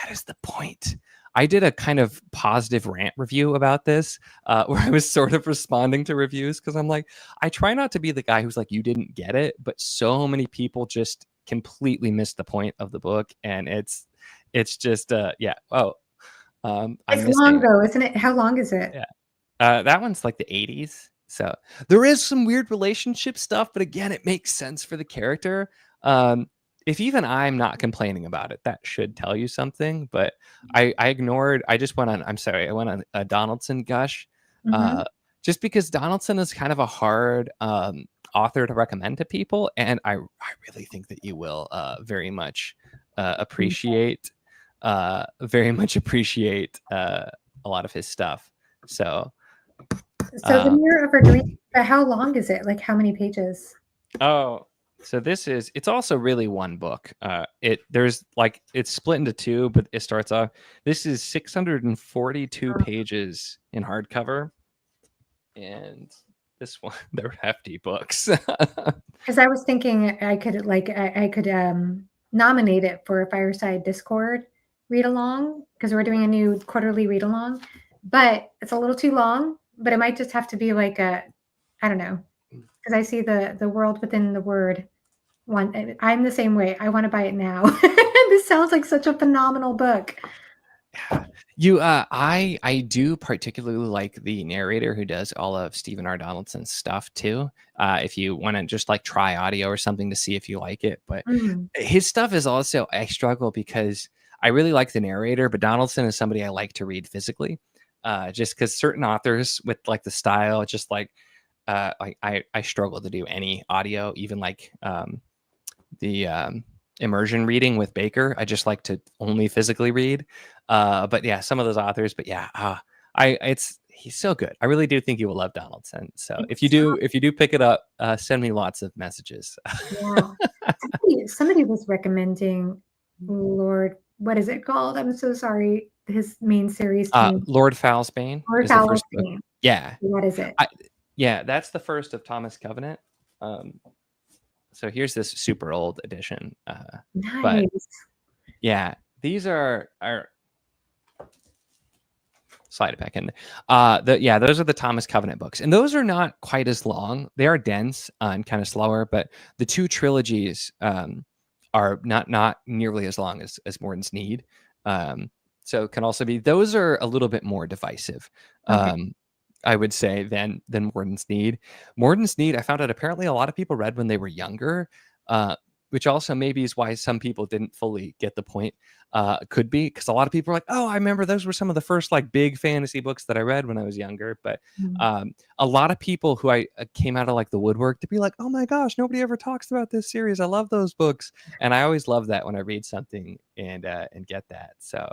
Speaker 1: that is the point. I did a kind of positive rant review about this, where I was sort of responding to reviews, because I'm like, I try not to be the guy who's like, you didn't get it, but so many people just completely missed the point of the book. And it's just yeah. I'm
Speaker 2: It's long though, isn't it? How long is it?
Speaker 1: Yeah. That one's like the 80s. So there is some weird relationship stuff, but again, it makes sense for the character. If even I'm not complaining about it, that should tell you something. But I just went on, I went on a Donaldson gush, just because Donaldson is kind of a hard author to recommend to people. And I really think that you will very much appreciate a lot of his stuff. So
Speaker 2: The Mirror of Her Dreams, how long is it? Like how many pages?
Speaker 1: Oh, so it's also really one book. It's split into two, but it starts off, this is 642 pages in hardcover. And this one, they're hefty books.
Speaker 2: Because I was thinking I could nominate it for a Fireside Discord read along, because we're doing a new quarterly read along, but it's a little too long. But it might just have to be like I don't know, because I see the world within the word one. I'm the same way. I want to buy it now. This sounds like such a phenomenal book.
Speaker 1: I do particularly like the narrator who does all of Stephen R. Donaldson's stuff too. If you want to just like try audio or something to see if you like it, but his stuff is also, I struggle because I really like the narrator, but Donaldson is somebody I like to read physically. Just because certain authors with like the style, just like I struggle to do any audio, even like the immersion reading with Baker. I just like to only physically read. But yeah, some of those authors. But yeah, he's so good. I really do think you will love Donaldson. So if you do pick it up, send me lots of messages.
Speaker 2: Yeah, somebody was recommending Lord. What is it called? I'm so sorry. His main series team.
Speaker 1: Lord Fowl's Bane.
Speaker 2: Lord Fowl's Bane.
Speaker 1: Yeah.
Speaker 2: What is it?
Speaker 1: Yeah, that's the first of Thomas Covenant. So here's this super old edition.
Speaker 2: Nice.
Speaker 1: But yeah, these are slide it back in. Those are the Thomas Covenant books, and those are not quite as long. They are dense and kind of slower, but the two trilogies are not nearly as long as Morden's Need. So it can also be, those are a little bit more divisive. Okay. I would say than Morden's Need. Morden's Need, I found out apparently a lot of people read when they were younger. which also maybe is why some people didn't fully get the point. Could be because a lot of people are like, oh, I remember those were some of the first like big fantasy books that I read when I was younger. But
Speaker 2: Mm.
Speaker 1: a lot of people who I came out of like the woodwork to be like, oh my gosh, nobody ever talks about this series. I love those books, and I always love that when I read something and get that. So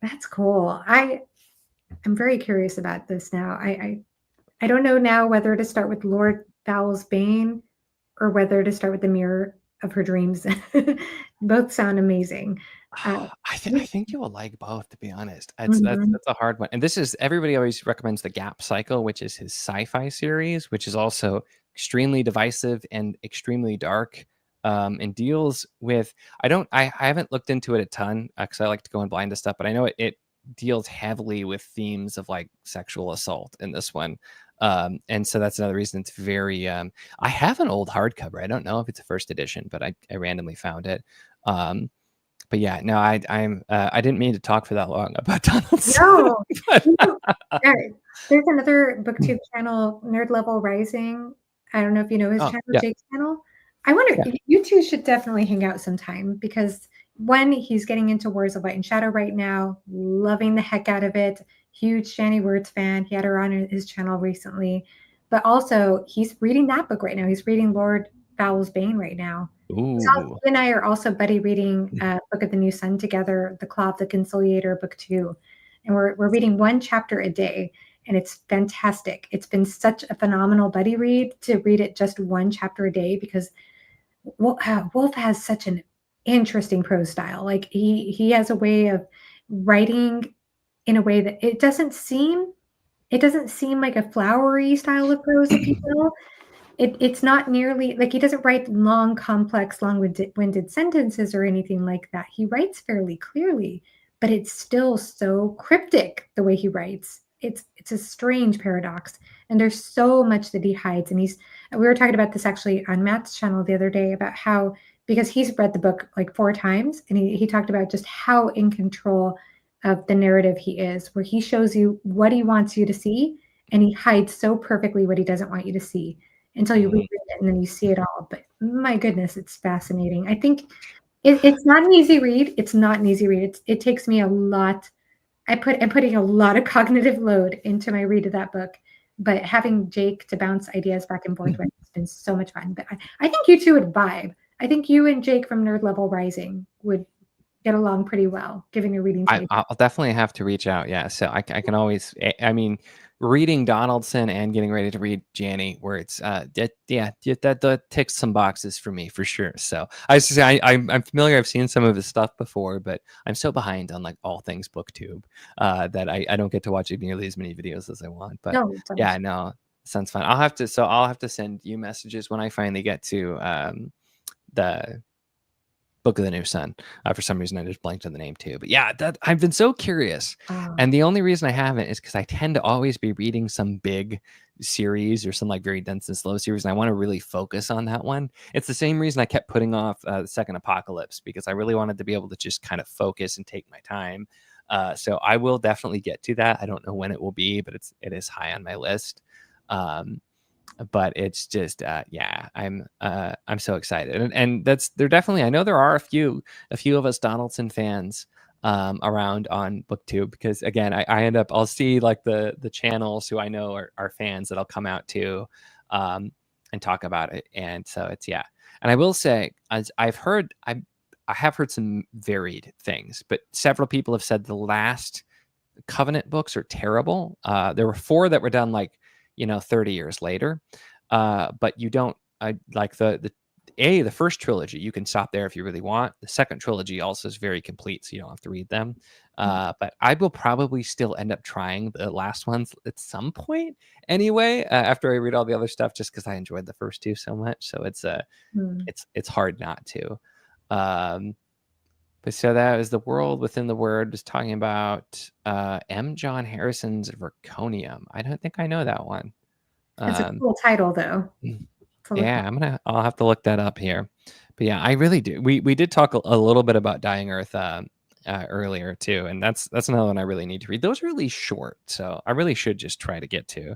Speaker 2: That's cool. I'm very curious about this now. I don't know now whether to start with Lord Fowl's Bane or whether to start with the Mirror of Her Dreams. Both sound amazing.
Speaker 1: I think you will like both, to be honest.
Speaker 2: Mhm.
Speaker 1: That's a hard one. And this is everybody always recommends the Gap Cycle, which is his sci-fi series, which is also extremely divisive and extremely dark. And deals with I haven't looked into it a ton because I like to go in blind to stuff, but I know it deals heavily with themes of like sexual assault in this one. And so that's another reason it's very I have an old hardcover. I don't know if it's a first edition, but I randomly found it. But yeah, no, I didn't mean to talk for that long about Donaldson.
Speaker 2: No.
Speaker 1: But
Speaker 2: You know, uh, there's another booktube channel, Nerd Level Rising. I don't know if you know his
Speaker 1: oh,
Speaker 2: channel,
Speaker 1: yeah,
Speaker 2: Jake's channel. I wonder,
Speaker 1: yeah.
Speaker 2: you two should definitely hang out sometime because one, he's getting into Wars of Light and Shadow right now, loving the heck out of it. Huge Shani Words fan. He had her on his channel recently. But also, he's reading that book right now. He's reading Lord Fowl's Bane right now.
Speaker 1: Ooh.
Speaker 2: He and I are also buddy reading Book of the New Sun together, The Claw of the Conciliator, Book 2. And we're reading one chapter a day, and it's fantastic. It's been such a phenomenal buddy read to read it just one chapter a day because Wolf has such an interesting prose style. Like he has a way of writing in a way that it doesn't seem like a flowery style of prose, if you will. It's not nearly like he doesn't write long, complex, long-winded sentences or anything like that. He writes fairly clearly, but it's still so cryptic the way he writes. It's a strange paradox, and there's so much that he hides. And we were talking about this actually on Matt's channel the other day about how because he's read the book like 4 times, and he talked about just how in control of the narrative he is, where he shows you what he wants you to see, and he hides so perfectly what he doesn't want you to see until you read it and then you see it all. But my goodness, it's fascinating. I think it's not an easy read. It's not an easy read. It takes me a lot. I'm putting a lot of cognitive load into my read of that book. But having Jake to bounce ideas back and forth with has been so much fun. But I think you two would vibe. I think you and Jake from Nerd Level Rising would get along pretty well, given your reading taste.
Speaker 1: I'll definitely have to reach out. Yeah, so I can always. I mean, reading Donaldson and getting ready to read Janny, where it's that ticks some boxes for me for sure. So I'm familiar. I've seen some of his stuff before, but I'm so behind on like all things BookTube that I don't get to watch nearly as many videos as I want. But
Speaker 2: No,
Speaker 1: yeah, no, sounds fun. I'll have to send you messages when I finally get to the Book of the New Sun. For some reason, I just blanked on the name too. But yeah, that I've been so curious, and the only reason I haven't is because I tend to always be reading some big series or some like very dense and slow series, and I want to really focus on that one. It's the same reason I kept putting off the second Apocalypse because I really wanted to be able to just kind of focus and take my time. So I will definitely get to that. I don't know when it will be, but it is high on my list. But it's just I'm so excited, and they're definitely, I know there are a few of us Donaldson fans around on BookTube, because again I'll see like the channels who I know are fans that I'll come out to and talk about it. And so it's and I will say, as I have heard some varied things, but several people have said the last Covenant books are terrible. There were 4 that were done like 30 years later. But you don't like the first trilogy. You can stop there if you really want. The second trilogy also is very complete, so you don't have to read them. But I will probably still end up trying the last ones at some point anyway, after I read all the other stuff, just because I enjoyed the first 2 so much. So it's hard not to. But so that was The World Within the Word, was talking about M. John Harrison's Verconium. I don't think I know that one.
Speaker 2: It's a cool title, though.
Speaker 1: Yeah, I'll have to look that up here. But yeah, I really do. We did talk a little bit about Dying Earth earlier too, and that's another one I really need to read. Those are really short, so I really should just try to get to.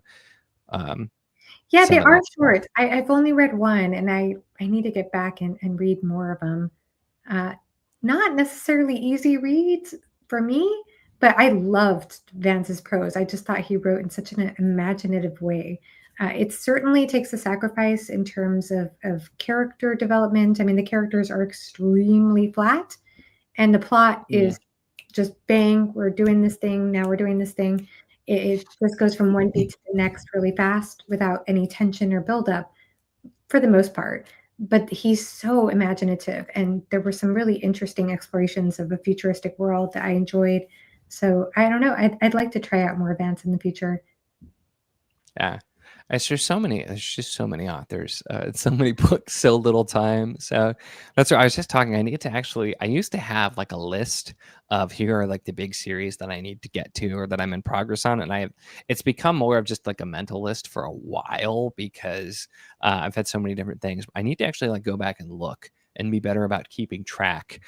Speaker 2: Yeah, they
Speaker 1: some of
Speaker 2: are
Speaker 1: that stuff.
Speaker 2: short. I've only read one, and I need to get back and read more of them. Not necessarily easy reads for me, but I loved Vance's prose. I just thought he wrote in such an imaginative way. It certainly takes a sacrifice in terms of character development. I mean, the characters are extremely flat, and the plot
Speaker 1: Yeah.
Speaker 2: is just bang, we're doing this thing, now we're doing this thing. It just goes from one beat to the next really fast without any tension or buildup for the most part. But he's so imaginative, and there were some really interesting explorations of a futuristic world that I enjoyed. So I don't know. I'd like to try out more Vance in the future.
Speaker 1: Yeah. There's just so many. There's just so many authors, so many books, so little time. So that's what I was just talking. I need to actually. I used to have like a list of here are like the big series that I need to get to or that I'm in progress on, and it's become more of just like a mental list for a while because I've had so many different things. I need to actually like go back and look and be better about keeping track,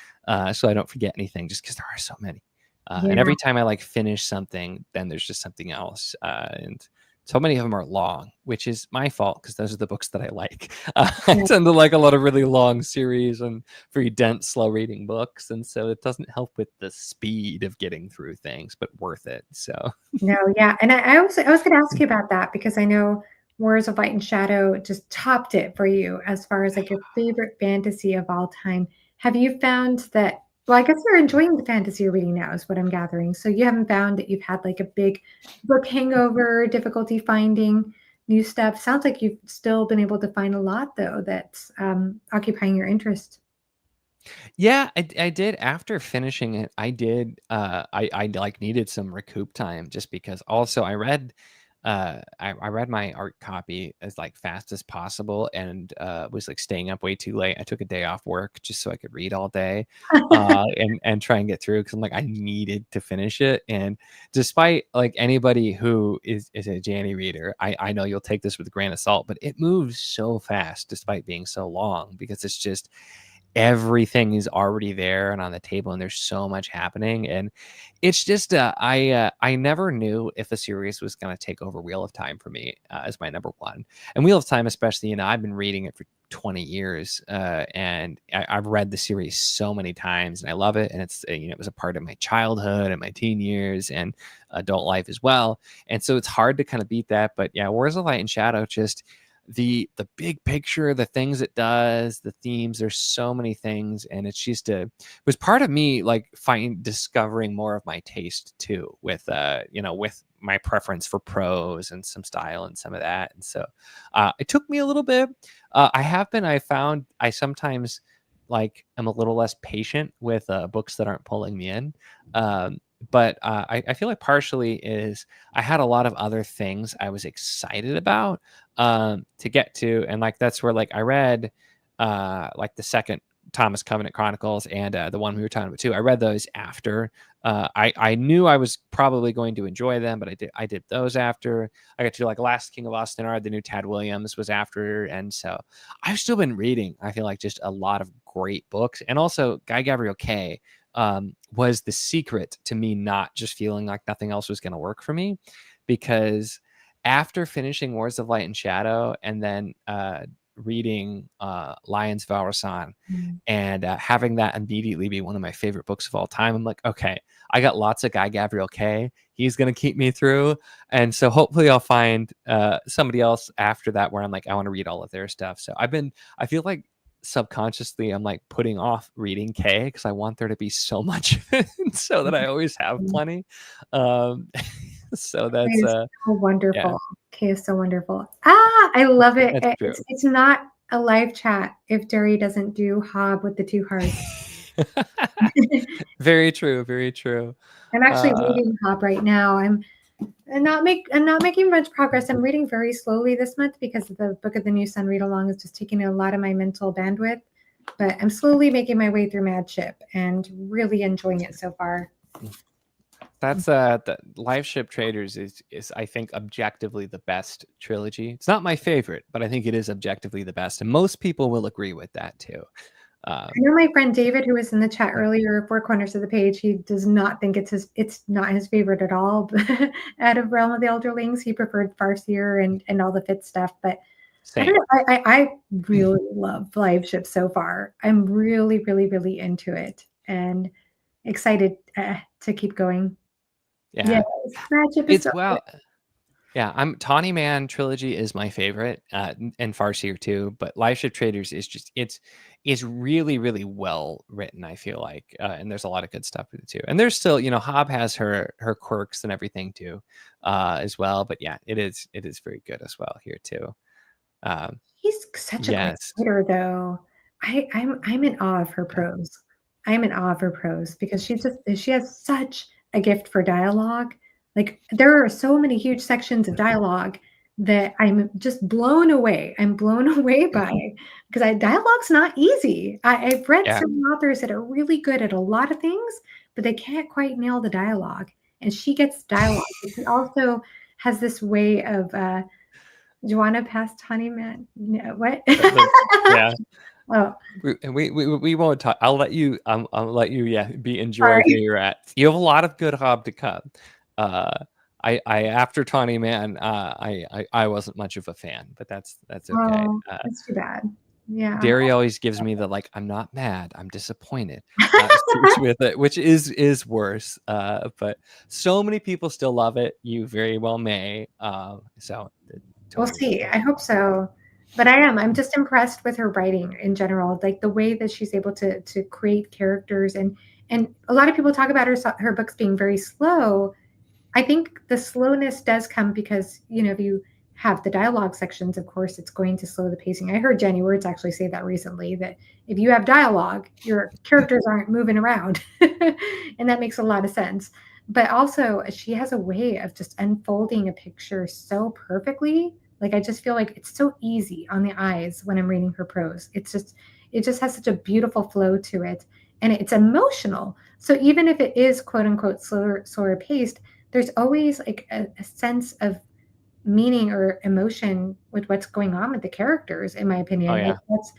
Speaker 1: so I don't forget anything. Just because there are so many,
Speaker 2: Yeah,
Speaker 1: and every time I like finish something, then there's just something else, and so many of them are long, which is my fault because those are the books that I like. I
Speaker 2: yeah.
Speaker 1: tend to like a lot of really long series and very dense, slow reading books. And so it doesn't help with the speed of getting through things, but worth it. So,
Speaker 2: No, yeah. And I was going to ask you about that because I know Wars of Light and Shadow just topped it for you as far as like your favorite fantasy of all time. Have you found that, well, I guess you're enjoying the fantasy you're reading now, is what I'm gathering. So you haven't found that you've had like a big book hangover, difficulty finding new stuff. Sounds like you've still been able to find a lot though that's occupying your interest.
Speaker 1: yeah, I did after finishing it. I did. I like needed some recoup time just because also I read my art copy as like fast as possible and was like staying up way too late. I took a day off work just so I could read all day and try and get through because I'm like I needed to finish it. And despite like anybody who is a Janny reader, I know you'll take this with a grain of salt, but it moves so fast despite being so long because it's just everything is already there and on the table and there's so much happening and it's just I never knew if a series was going to take over Wheel of Time for me as my number one. And Wheel of Time especially, I've been reading it for 20 years and I've read the series so many times and I love it, and it's it was a part of my childhood and my teen years and adult life as well, and so it's hard to kind of beat that. But yeah, Wars of Light and Shadow, just the big picture, the things it does, the themes, there's so many things, and it's just it was part of me like discovering more of my taste too with with my preference for prose and some style and some of that. And so it took me a little bit. I found I sometimes like I'm a little less patient with books that aren't pulling me in. But I feel like partially is I had a lot of other things I was excited about to get to, and like that's where like I read like the second Thomas Covenant Chronicles and the one we were talking about too. I read those after. I knew I was probably going to enjoy them, but I did those after. I got to like Last King of Ostenard, the new Tad Williams was after, and so I've still been reading. I feel like just a lot of great books, and also Guy Gabriel Kay was the secret to me not just feeling like nothing else was going to work for me, because after finishing Wars of Light and Shadow and then reading Lions of Alrasan
Speaker 2: Mm.
Speaker 1: and having that immediately be one of my favorite books of all time, I'm like, okay, I got lots of Guy Gabriel Kay. He's going to keep me through. And so hopefully I'll find somebody else after that where I'm like, I want to read all of their stuff. So I feel like subconsciously I'm like putting off reading Kay because I want there to be so much so that I always have plenty. Um, so
Speaker 2: Kay
Speaker 1: that's
Speaker 2: is so
Speaker 1: yeah,
Speaker 2: wonderful. Kay is so wonderful. I love it.
Speaker 1: that's true.
Speaker 2: It's not a live chat if Derry doesn't do Hob with the two hearts.
Speaker 1: Very true, very true.
Speaker 2: I'm actually
Speaker 1: Uh,
Speaker 2: reading Hob right now. I'm not making much progress. I'm reading very slowly this month because the Book of the New Sun read along is just taking a lot of my mental bandwidth. But I'm slowly making my way through Mad Ship and really enjoying it so far.
Speaker 1: that's the Live Ship Traders is I think objectively the best trilogy. It's not my favorite, but I think it is objectively the best, and most people will agree with that too.
Speaker 2: I
Speaker 1: Um,
Speaker 2: know my friend David, who was in the chat earlier, Four Corners of the Page, he does not think it's not his favorite at all. Out of Realm of the Elderlings, he preferred Farseer and all the Fit stuff. But I don't
Speaker 1: Same.
Speaker 2: know. I really love Flyship so far. I'm really, really, really into it and excited to keep going. Yes,
Speaker 1: Yeah.
Speaker 2: Flyship is
Speaker 1: It's
Speaker 2: so good.
Speaker 1: well, yeah, Tawny Man trilogy is my favorite, and Farseer too, but Liveship Traders is just it's really, really well written, I feel like, and there's a lot of good stuff with it too. And there's still, Hob has her quirks and everything too, as well. But yeah, it is very good as well here too. Um,
Speaker 2: He's such a great
Speaker 1: yes.
Speaker 2: writer, though. I'm in awe of her prose. I'm in awe of her prose because she has such a gift for dialogue. Like there are so many huge sections of dialogue that I'm just blown away. I'm blown away by because dialogue's not easy. I've read
Speaker 1: Yeah.
Speaker 2: some authors that are really good at a lot of things, but they can't quite nail the dialogue. And she gets dialogue. But she also has this way of Johanna passed Honeyman. No, what?
Speaker 1: Yeah.
Speaker 2: Oh,
Speaker 1: We won't talk. I'll let you, yeah, enjoy where
Speaker 2: sorry.
Speaker 1: you're at. You have a lot of good Hob to come. Uh, I after Tawny Man, I wasn't much of a fan, but that's okay.
Speaker 2: Oh, that's too bad. Yeah.
Speaker 1: Derry always gives me the like, I'm not mad, I'm disappointed, speech with it, which is worse. But so many people still love it. You very well may. So
Speaker 2: We'll
Speaker 1: totally,
Speaker 2: see. I
Speaker 1: totally.
Speaker 2: hope so. But I'm just impressed with her writing in general, like the way that she's able to create characters and a lot of people talk about her books being very slow. I think the slowness does come because, if you have the dialogue sections, of course, it's going to slow the pacing. I heard Jenny Words actually say that recently, that if you have dialogue, your characters aren't moving around. And that makes a lot of sense. But also, she has a way of just unfolding a picture so perfectly. Like, I just feel like it's so easy on the eyes when I'm reading her prose. It just has such a beautiful flow to it. And it's emotional. So even if it is quote unquote slower paced, there's always like a sense of meaning or emotion with what's going on with the characters, in my
Speaker 1: Oh
Speaker 2: opinion. Like
Speaker 1: yeah.
Speaker 2: that's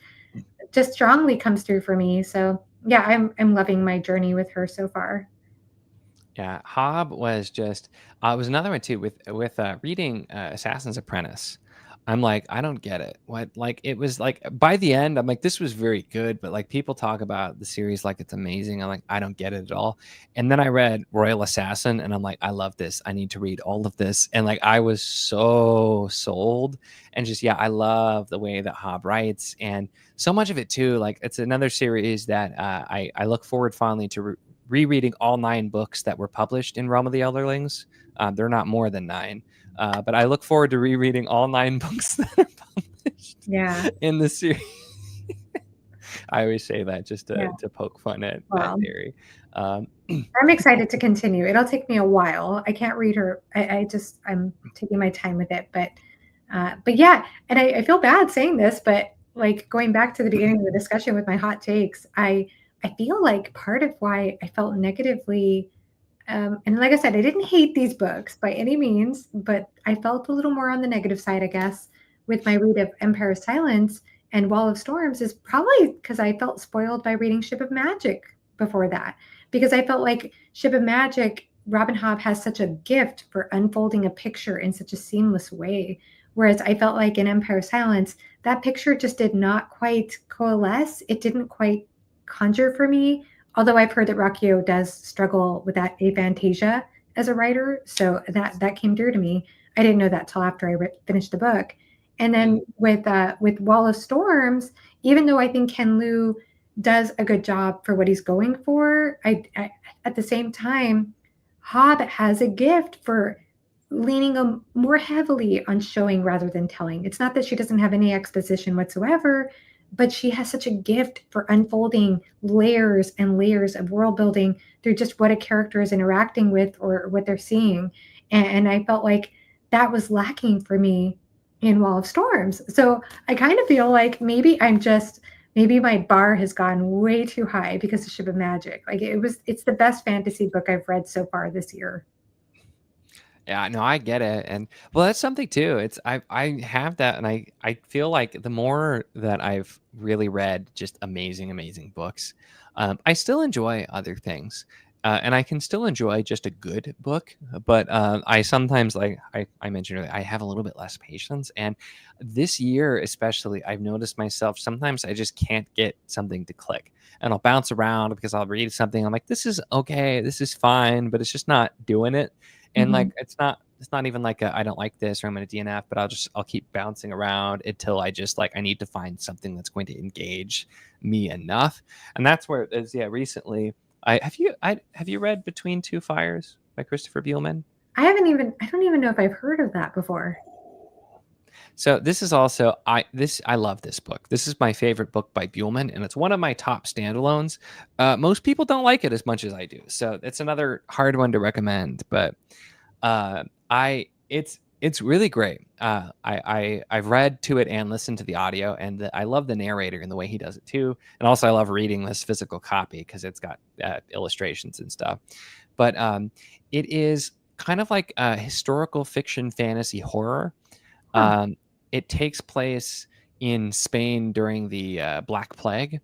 Speaker 2: just strongly comes through for me. So yeah, I'm loving my journey with her so far.
Speaker 1: Yeah, Hob was just it was another one too with reading Assassin's Apprentice. I'm like, I don't get it. What like it was like by the end, I'm like, this was very good, but like people talk about the series like it's amazing. I'm like, I don't get it at all. And then I read Royal Assassin and I'm like, I love this. I need to read all of this. And like I was so sold. And just yeah, I love the way that Hob writes and so much of it too. Like it's another series that I look forward fondly to rereading all 9 books that were published in Realm of the Elderlings. They're not more than 9, but I look forward to rereading all 9 books that are published
Speaker 2: Yeah.
Speaker 1: in the series. I always say that just
Speaker 2: Yeah.
Speaker 1: to poke fun at
Speaker 2: Well,
Speaker 1: Derry. Um,
Speaker 2: I'm excited to continue. It'll take me a while. I can't read her. I'm taking my time with it, but yeah, and I feel bad saying this, but like going back to the beginning of the discussion with my hot takes, I feel like part of why I felt negatively, and like I said, I didn't hate these books by any means, but I felt a little more on the negative side, I guess, with my read of Empire of Silence and Wall of Storms is probably because I felt spoiled by reading Ship of Magic before that. Because I felt like Ship of Magic, Robin Hobb has such a gift for unfolding a picture in such a seamless way. Whereas I felt like in Empire of Silence, that picture just did not quite coalesce. It didn't quite conjure for me. Although I've heard that Rocchio does struggle with that aphantasia as a writer, so that came through to me. I didn't know that till after I finished the book. And then with Wall of Storms, even though I think Ken Liu does a good job for what he's going for, I at the same time, Hobb has a gift for leaning more heavily on showing rather than telling. It's not that she doesn't have any exposition whatsoever, but she has such a gift for unfolding layers and layers of world building through just what a character is interacting with or what they're seeing. And I felt like that was lacking for me in Wall of Storms. So I kind of feel like maybe my bar has gone way too high because of Ship of Magic. Like it's the best fantasy book I've read so far this year.
Speaker 1: Yeah, no, I get it, and well, that's something too. I have that, and I feel like the more that I've really read just amazing, amazing books, I still enjoy other things, and I can still enjoy just a good book, but I sometimes, like I mentioned earlier, I have a little bit less patience. And this year, especially, I've noticed myself sometimes I just can't get something to click, and I'll bounce around because I'll read something. I'm like, this is okay, this is fine, but it's just not doing it. And
Speaker 2: Mhm.
Speaker 1: like, it's not even like I don't like this or I'm going to DNF, but I'll keep bouncing around until I just like I need to find something that's going to engage me enough. And that's where it is. Yeah, recently have you read Between Two Fires by Christopher Buehlman?
Speaker 2: I don't even know if I've heard of that before.
Speaker 1: So this is also I love this book. This is my favorite book by Buehlman, and it's one of my top standalones. Most people don't like it as much as I do, so it's another hard one to recommend. But I it's really great. I've read to it and listened to the audio, and I love the narrator and the way he does it too. And also I love reading this physical copy because it's got illustrations and stuff. But it is kind of like a historical fiction fantasy horror.
Speaker 2: Huh.
Speaker 1: um, it takes place in Spain during the Black Plague,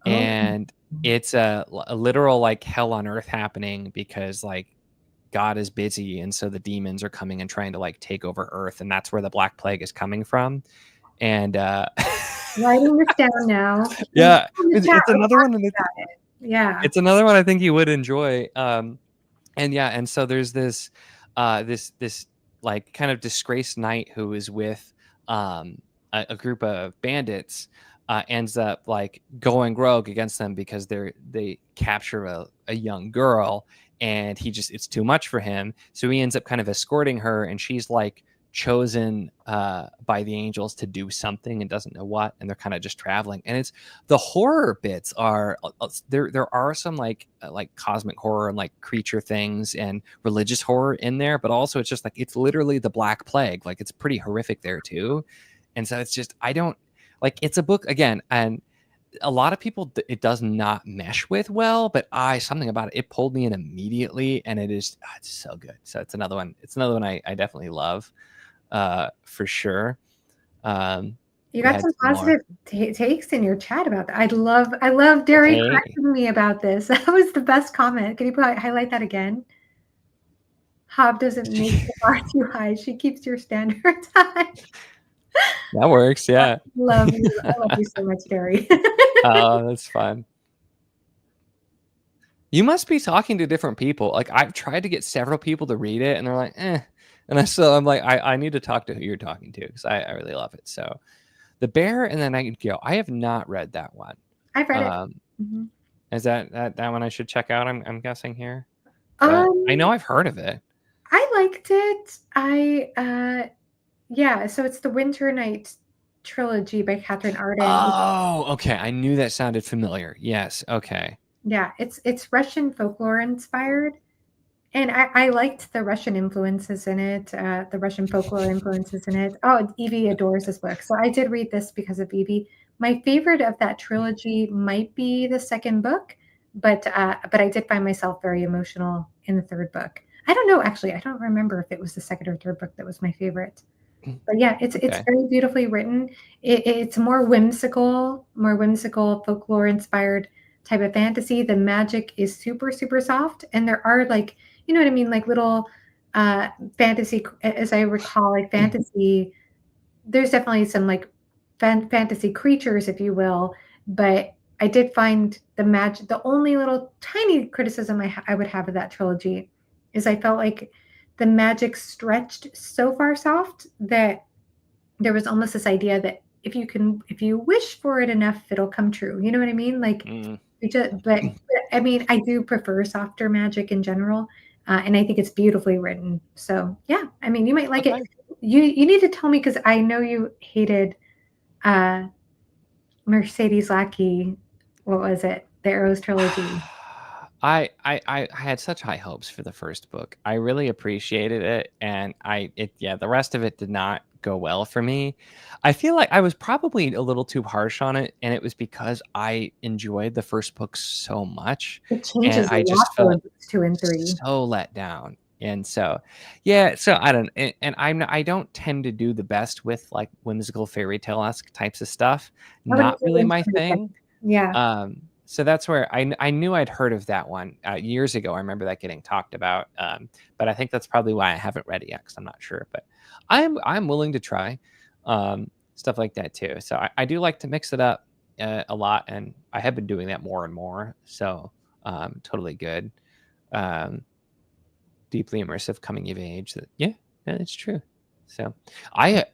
Speaker 2: Oh.
Speaker 1: and it's a literal like hell on earth happening because like God is busy, and so the demons are coming and trying to like take over Earth, and that's where the Black Plague is coming from. And
Speaker 2: Writing this down now. And
Speaker 1: yeah,
Speaker 2: in the chat,
Speaker 1: it's
Speaker 2: we're
Speaker 1: another one,
Speaker 2: talking about it. Yeah.
Speaker 1: it's another one I think you would enjoy. And yeah, and so there's this like kind of disgraced knight who is with a group of bandits, ends up like going rogue against them because they capture a young girl, and it's too much for him, so he ends up kind of escorting her, and she's like chosen by the angels to do something and doesn't know what, and they're kind of just traveling. And it's the horror bits are there are some like cosmic horror and like creature things and religious horror in there, but also it's just like it's literally the Black Plague, like it's pretty horrific there too. And so it's just I don't like, it's a book again, and a lot of people it does not mesh with well, but something about it pulled me in immediately, and it's so good. So it's another one I definitely love, for sure.
Speaker 2: You
Speaker 1: We
Speaker 2: got
Speaker 1: had
Speaker 2: some
Speaker 1: some more.
Speaker 2: positive takes in your chat about that. I love Derry
Speaker 1: Hey,
Speaker 2: correcting me about this. That was the best comment. Can you highlight that again? Hob doesn't make the bar too high. She keeps your standards high.
Speaker 1: that works. Yeah.
Speaker 2: Love you. I love you so much, Derry.
Speaker 1: Oh, that's fun. You must be talking to different people. Like I've tried to get several people to read it, and they're like, eh. And I'm like, I need to talk to who you're talking to because I really love it. So The Bear and the Nightingale. I have not read that one.
Speaker 2: I've read it.
Speaker 1: Um,
Speaker 2: Mhm.
Speaker 1: is that one I should check out? I'm guessing here, but I know
Speaker 2: Um,
Speaker 1: I've heard of it.
Speaker 2: I liked it. Yeah, so it's the Winter Night trilogy by Catherine Arden.
Speaker 1: Oh, okay. I knew that sounded familiar. Yes. Okay.
Speaker 2: Yeah, it's Russian folklore inspired. And I liked the Russian influences in it, the Russian folklore influences in it. Oh, Evie adores this book. So I did read this because of Evie. My favorite of that trilogy might be the second book, but I did find myself very emotional in the third book. I don't know, actually. I don't remember if it was the second or third book that was my favorite. But yeah, it's
Speaker 1: Okay.
Speaker 2: very beautifully written. It's more whimsical, folklore inspired type of fantasy. The magic is super, super soft, and there are like, you know what I mean, like little fantasy, as I recall, like fantasy. There's definitely some like fantasy creatures, if you will, but I did find the magic. The only little tiny criticism I would have of that trilogy is I felt like the magic stretched so far soft that there was almost this idea that if you wish for it enough, it'll come true. You know what I mean? Like,
Speaker 1: Mm,
Speaker 2: but I mean, I do prefer softer magic in general, and I think it's beautifully written. So yeah, I mean, you might like it.
Speaker 1: okay.
Speaker 2: You need to tell me because I know you hated uh, Mercedes Lackey. What was it? The Arrows Trilogy.
Speaker 1: I had such high hopes for the first book. I really appreciated it, and the rest of it did not go well for me. I feel like I was probably a little too harsh on it, and it was because I enjoyed the first book so much,
Speaker 2: It
Speaker 1: and
Speaker 2: changes a
Speaker 1: I
Speaker 2: lot
Speaker 1: just
Speaker 2: though in
Speaker 1: felt
Speaker 2: books 2 and 3.
Speaker 1: so let down. And so, yeah, so I don't, and I don't tend to do the best with like whimsical fairy tale esque types of stuff.
Speaker 2: I would
Speaker 1: Not
Speaker 2: say
Speaker 1: really my
Speaker 2: Winter.
Speaker 1: thing.
Speaker 2: Yeah.
Speaker 1: so that's where I knew I'd heard of that one years ago. I remember that getting talked about, but I think that's probably why I haven't read it yet, because I'm not sure. But I'm willing to try stuff like that too. So I do like to mix it up a lot, and I have been doing that more and more. So totally good. Um, Deeply immersive coming of age. Yeah, it's true. So I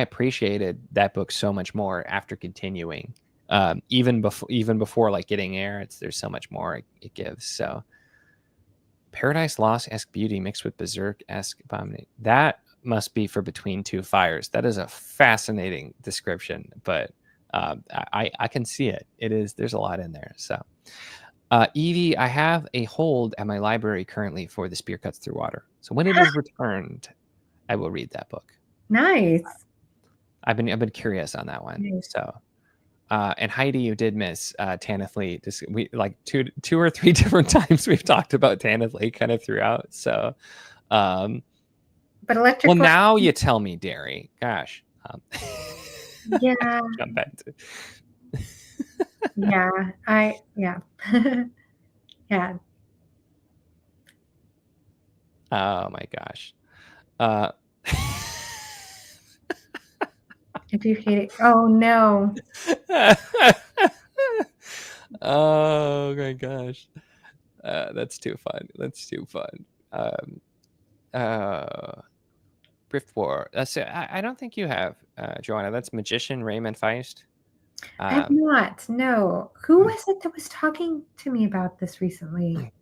Speaker 1: appreciated that book so much more after continuing. Even before like getting air, there's so much more it gives. So Paradise Lost-esque beauty mixed with Berserk-esque abomination. That must be for Between Two Fires. That is a fascinating description, but I can see it. It is, there's a lot in there. So Evie, I have a hold at my library currently for The Spear Cuts Through Water. So when it is returned, I will read that book.
Speaker 2: Nice.
Speaker 1: I've been curious on that one. Nice. So, and Heidi, you did miss Tanith Lee. We like two or three different times we've talked about Tanith Lee kind of throughout. So,
Speaker 2: but Electric.
Speaker 1: Well, now you tell me, Derry. Gosh.
Speaker 2: Yeah.
Speaker 1: Jump back to.
Speaker 2: Yeah. Yeah.
Speaker 1: Oh my gosh.
Speaker 2: If you hate it, oh no.
Speaker 1: Oh my gosh. That's too fun. Rift War. That's it. I don't think you have, Johanna. That's Magician Raymond Feist.
Speaker 2: I have not. No. Who was it that was talking to me about this recently?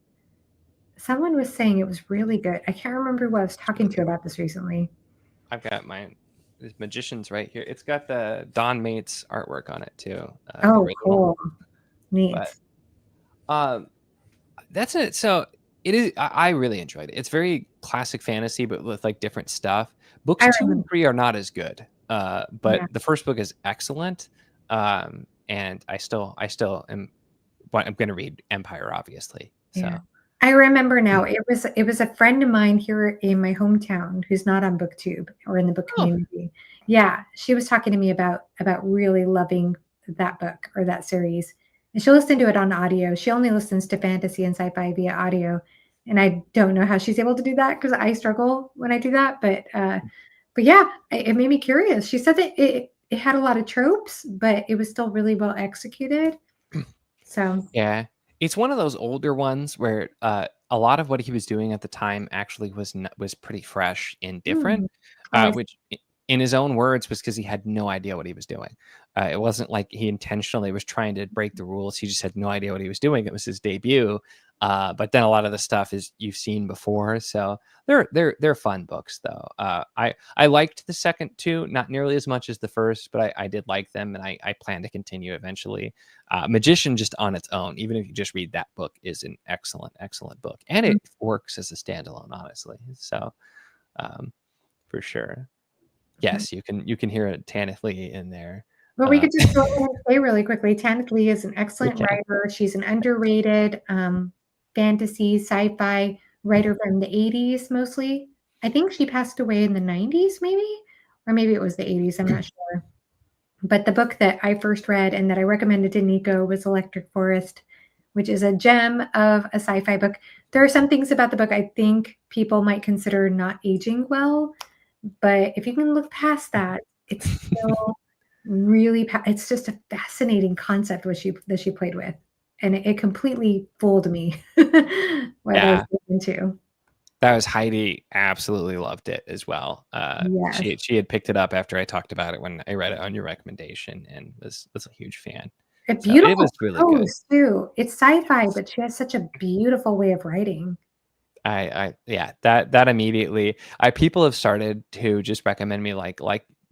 Speaker 2: Someone was saying it was really good. I can't remember who I was talking to about this recently.
Speaker 1: I've got mine. There's Magicians right here. It's got the Don Mates artwork on it too.
Speaker 2: Oh, cool. Neat.
Speaker 1: But, that's it. So it is. I really enjoyed it. It's very classic fantasy, but with like different stuff. Books 2 and 3 are not as good. But the first book is excellent. And I still am. I'm going to read Empire, obviously. So.
Speaker 2: Yeah. I remember now. It was a friend of mine here in my hometown who's not on BookTube or in the book community. Yeah, she was talking to me about really loving that book or that series, and she'll listen to it on audio. She only listens to fantasy and sci-fi via audio, and I don't know how she's able to do that because I struggle when I do that. But yeah, it made me curious. She said that it had a lot of tropes, but it was still really well executed. So
Speaker 1: yeah. It's one of those older ones where a lot of what he was doing at the time actually was pretty fresh and different, which in his own words was because he had no idea what he was doing. It wasn't like he intentionally was trying to break the rules. He just had no idea what he was doing. It was his debut. But then a lot of the stuff is you've seen before. So they're fun books though. I liked the second two, not nearly as much as the first, but I did like them, and I plan to continue eventually. Magician just on its own, even if you just read that book, is an excellent book, and it works as a standalone, honestly. So for sure. Yes, you can hear a Tanith Lee in there.
Speaker 2: Well, we could just go ahead and say really quickly, Tanith Lee is an excellent writer. She's an underrated fantasy, sci-fi writer from the 80s mostly. I think she passed away in the 90s maybe, or maybe it was the 80s. I'm not sure. But the book that I first read and that I recommended to Nico was Electric Forest, which is a gem of a sci-fi book. There are some things about the book I think people might consider not aging well, but if you can look past that, it's still really, it's just a fascinating concept that she played with, and it completely fooled me. What I was into.
Speaker 1: That was Heidi. Absolutely loved it as well.
Speaker 2: Yes.
Speaker 1: She had picked it up after I talked about it when I read it on your recommendation, and was a huge fan.
Speaker 2: It's beautiful. It was really good too. It's sci-fi, but she has such a beautiful way of writing.
Speaker 1: That immediately. People have started to just recommend me like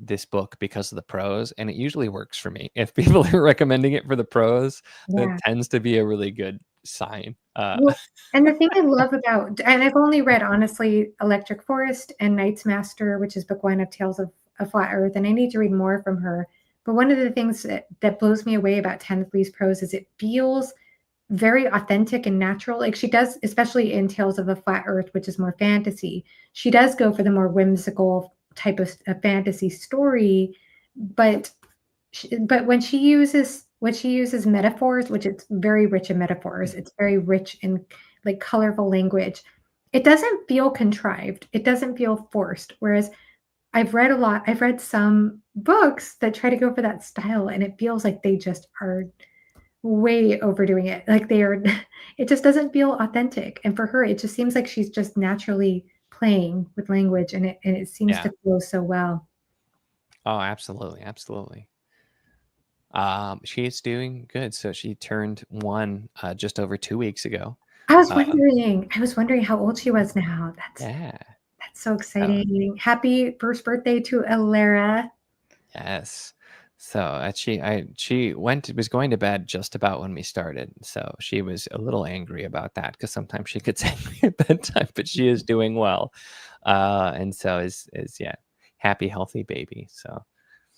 Speaker 1: this book because of the prose, and it usually works for me. If people are recommending it for the prose, that tends to be a really good sign.
Speaker 2: Well, and the thing I love about, and I've only read honestly Electric Forest and Knight's Master, which is book 1 of Tales of Flat Earth, and I need to read more from her. But one of the things that blows me away about Tanith Lee's prose is it feels very authentic and natural. Like she does, especially in Tales of the Flat Earth, which is more fantasy. She does go for the more whimsical type of fantasy story, but when she uses when she uses metaphors, which it's very rich in metaphors, it's very rich in like colorful language. It doesn't feel contrived. It doesn't feel forced. Whereas I've read some books that try to go for that style, and it feels like they just are way overdoing it. Like they are, it just doesn't feel authentic. And for her, it just seems like she's just naturally playing with language, and it seems to flow so well.
Speaker 1: Oh, absolutely, absolutely. She is doing good. So she turned 1 just over 2 weeks ago.
Speaker 2: I was wondering how old she was now.
Speaker 1: Yeah.
Speaker 2: That's so exciting. Happy first birthday to Alara.
Speaker 1: Yes. So she was going to bed just about when we started. So she was a little angry about that because sometimes she gets angry at bedtime, but she is doing well. And so is yeah, happy, healthy baby. So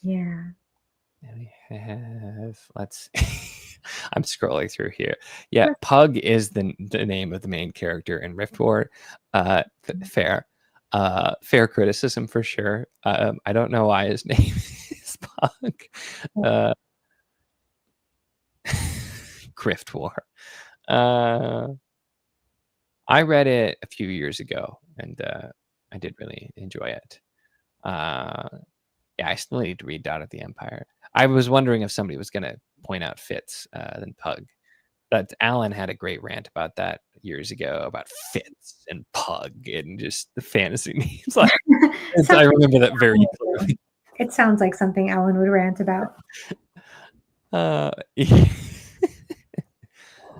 Speaker 2: Yeah.
Speaker 1: we have, let's I'm scrolling through here. Yeah, Pug is the name of the main character in Rift War. Fair. Fair criticism for sure. I don't know why his name is Pug. Rift War. I read it a few years ago, and I did really enjoy it. Yeah, I still need to read Dot of the Empire. I was wondering if somebody was going to point out Fitz than Pug. But Alan had a great rant about that years ago about Fitz and Pug and just the fantasy names. Like, I remember that very clearly.
Speaker 2: It sounds like something Alan would rant about.
Speaker 1: Oh,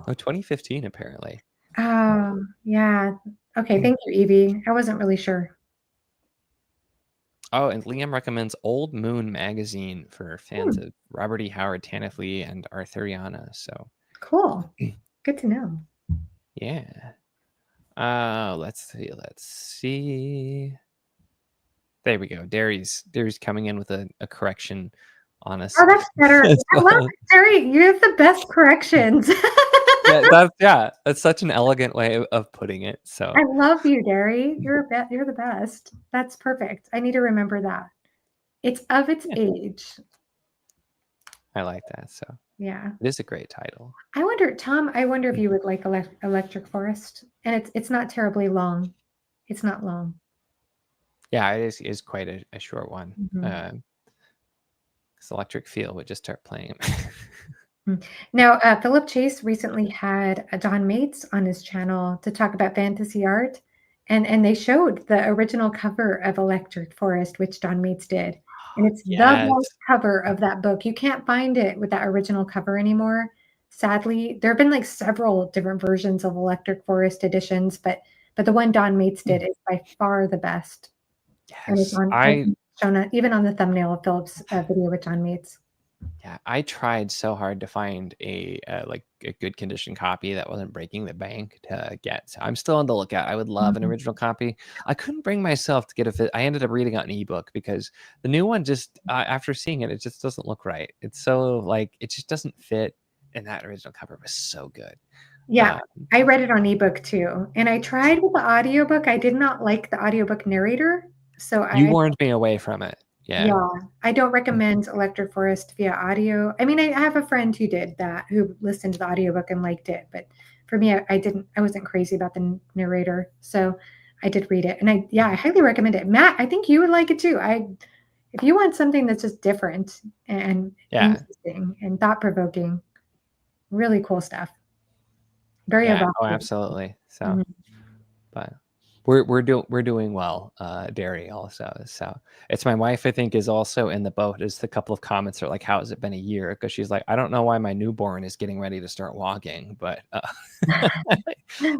Speaker 1: 2015 apparently.
Speaker 2: Oh, yeah. Okay, thank you, Evie. I wasn't really sure.
Speaker 1: Oh, and Liam recommends Old Moon magazine for fans of Robert E. Howard, Tanith Lee, and Arthuriana. So
Speaker 2: cool. Good to know.
Speaker 1: Yeah. Let's see. There we go. Derry's coming in with a correction on us.
Speaker 2: Oh, that's better. I love it, Derry. You have the best corrections.
Speaker 1: That's such an elegant way of putting it. So
Speaker 2: I love you, Derry. You're the best. That's perfect. I need to remember that. It's of its age.
Speaker 1: I like that. So
Speaker 2: yeah,
Speaker 1: it is a great title.
Speaker 2: I wonder, Tom. I wonder if you would like Electric Forest, and it's not terribly long. It's not long.
Speaker 1: Yeah, it is quite a short one.
Speaker 2: Mm-hmm.
Speaker 1: Electric Feel would just start playing.
Speaker 2: Now, Philip Chase recently had Don Mates on his channel to talk about fantasy art, and they showed the original cover of Electric Forest, which Don Mates did, and it's the best cover of that book. You can't find it with that original cover anymore. Sadly, there have been like several different versions of Electric Forest editions, but the one Don Mates did is by far the best.
Speaker 1: Yes,
Speaker 2: and it's shown even on the thumbnail of Philip's video with Don Mates.
Speaker 1: Yeah, I tried so hard to find a good condition copy that wasn't breaking the bank to get. So I'm still on the lookout. I would love an original copy. I couldn't bring myself to get I ended up reading out an ebook because the new one just after seeing it, it just doesn't look right. It's so it just doesn't fit. And that original cover was so good.
Speaker 2: Yeah, I read it on ebook too, and I tried with the audiobook. I did not like the audiobook narrator, so
Speaker 1: you warned me away from it. Yeah,
Speaker 2: I don't recommend Electric Forest via audio. I mean, I have a friend who did that, who listened to the audiobook and liked it. But for me, I wasn't crazy about the narrator. So I did read it. And I highly recommend it. Matt, I think you would like it too. If you want something that's just different and interesting and thought-provoking, really cool stuff. Very evocative.
Speaker 1: Oh, absolutely. So, but we're doing well, Derry also. So it's my wife, I think, is also in the boat. As the couple of comments are like, how has it been a year? Because she's like, I don't know why my newborn is getting ready to start walking, but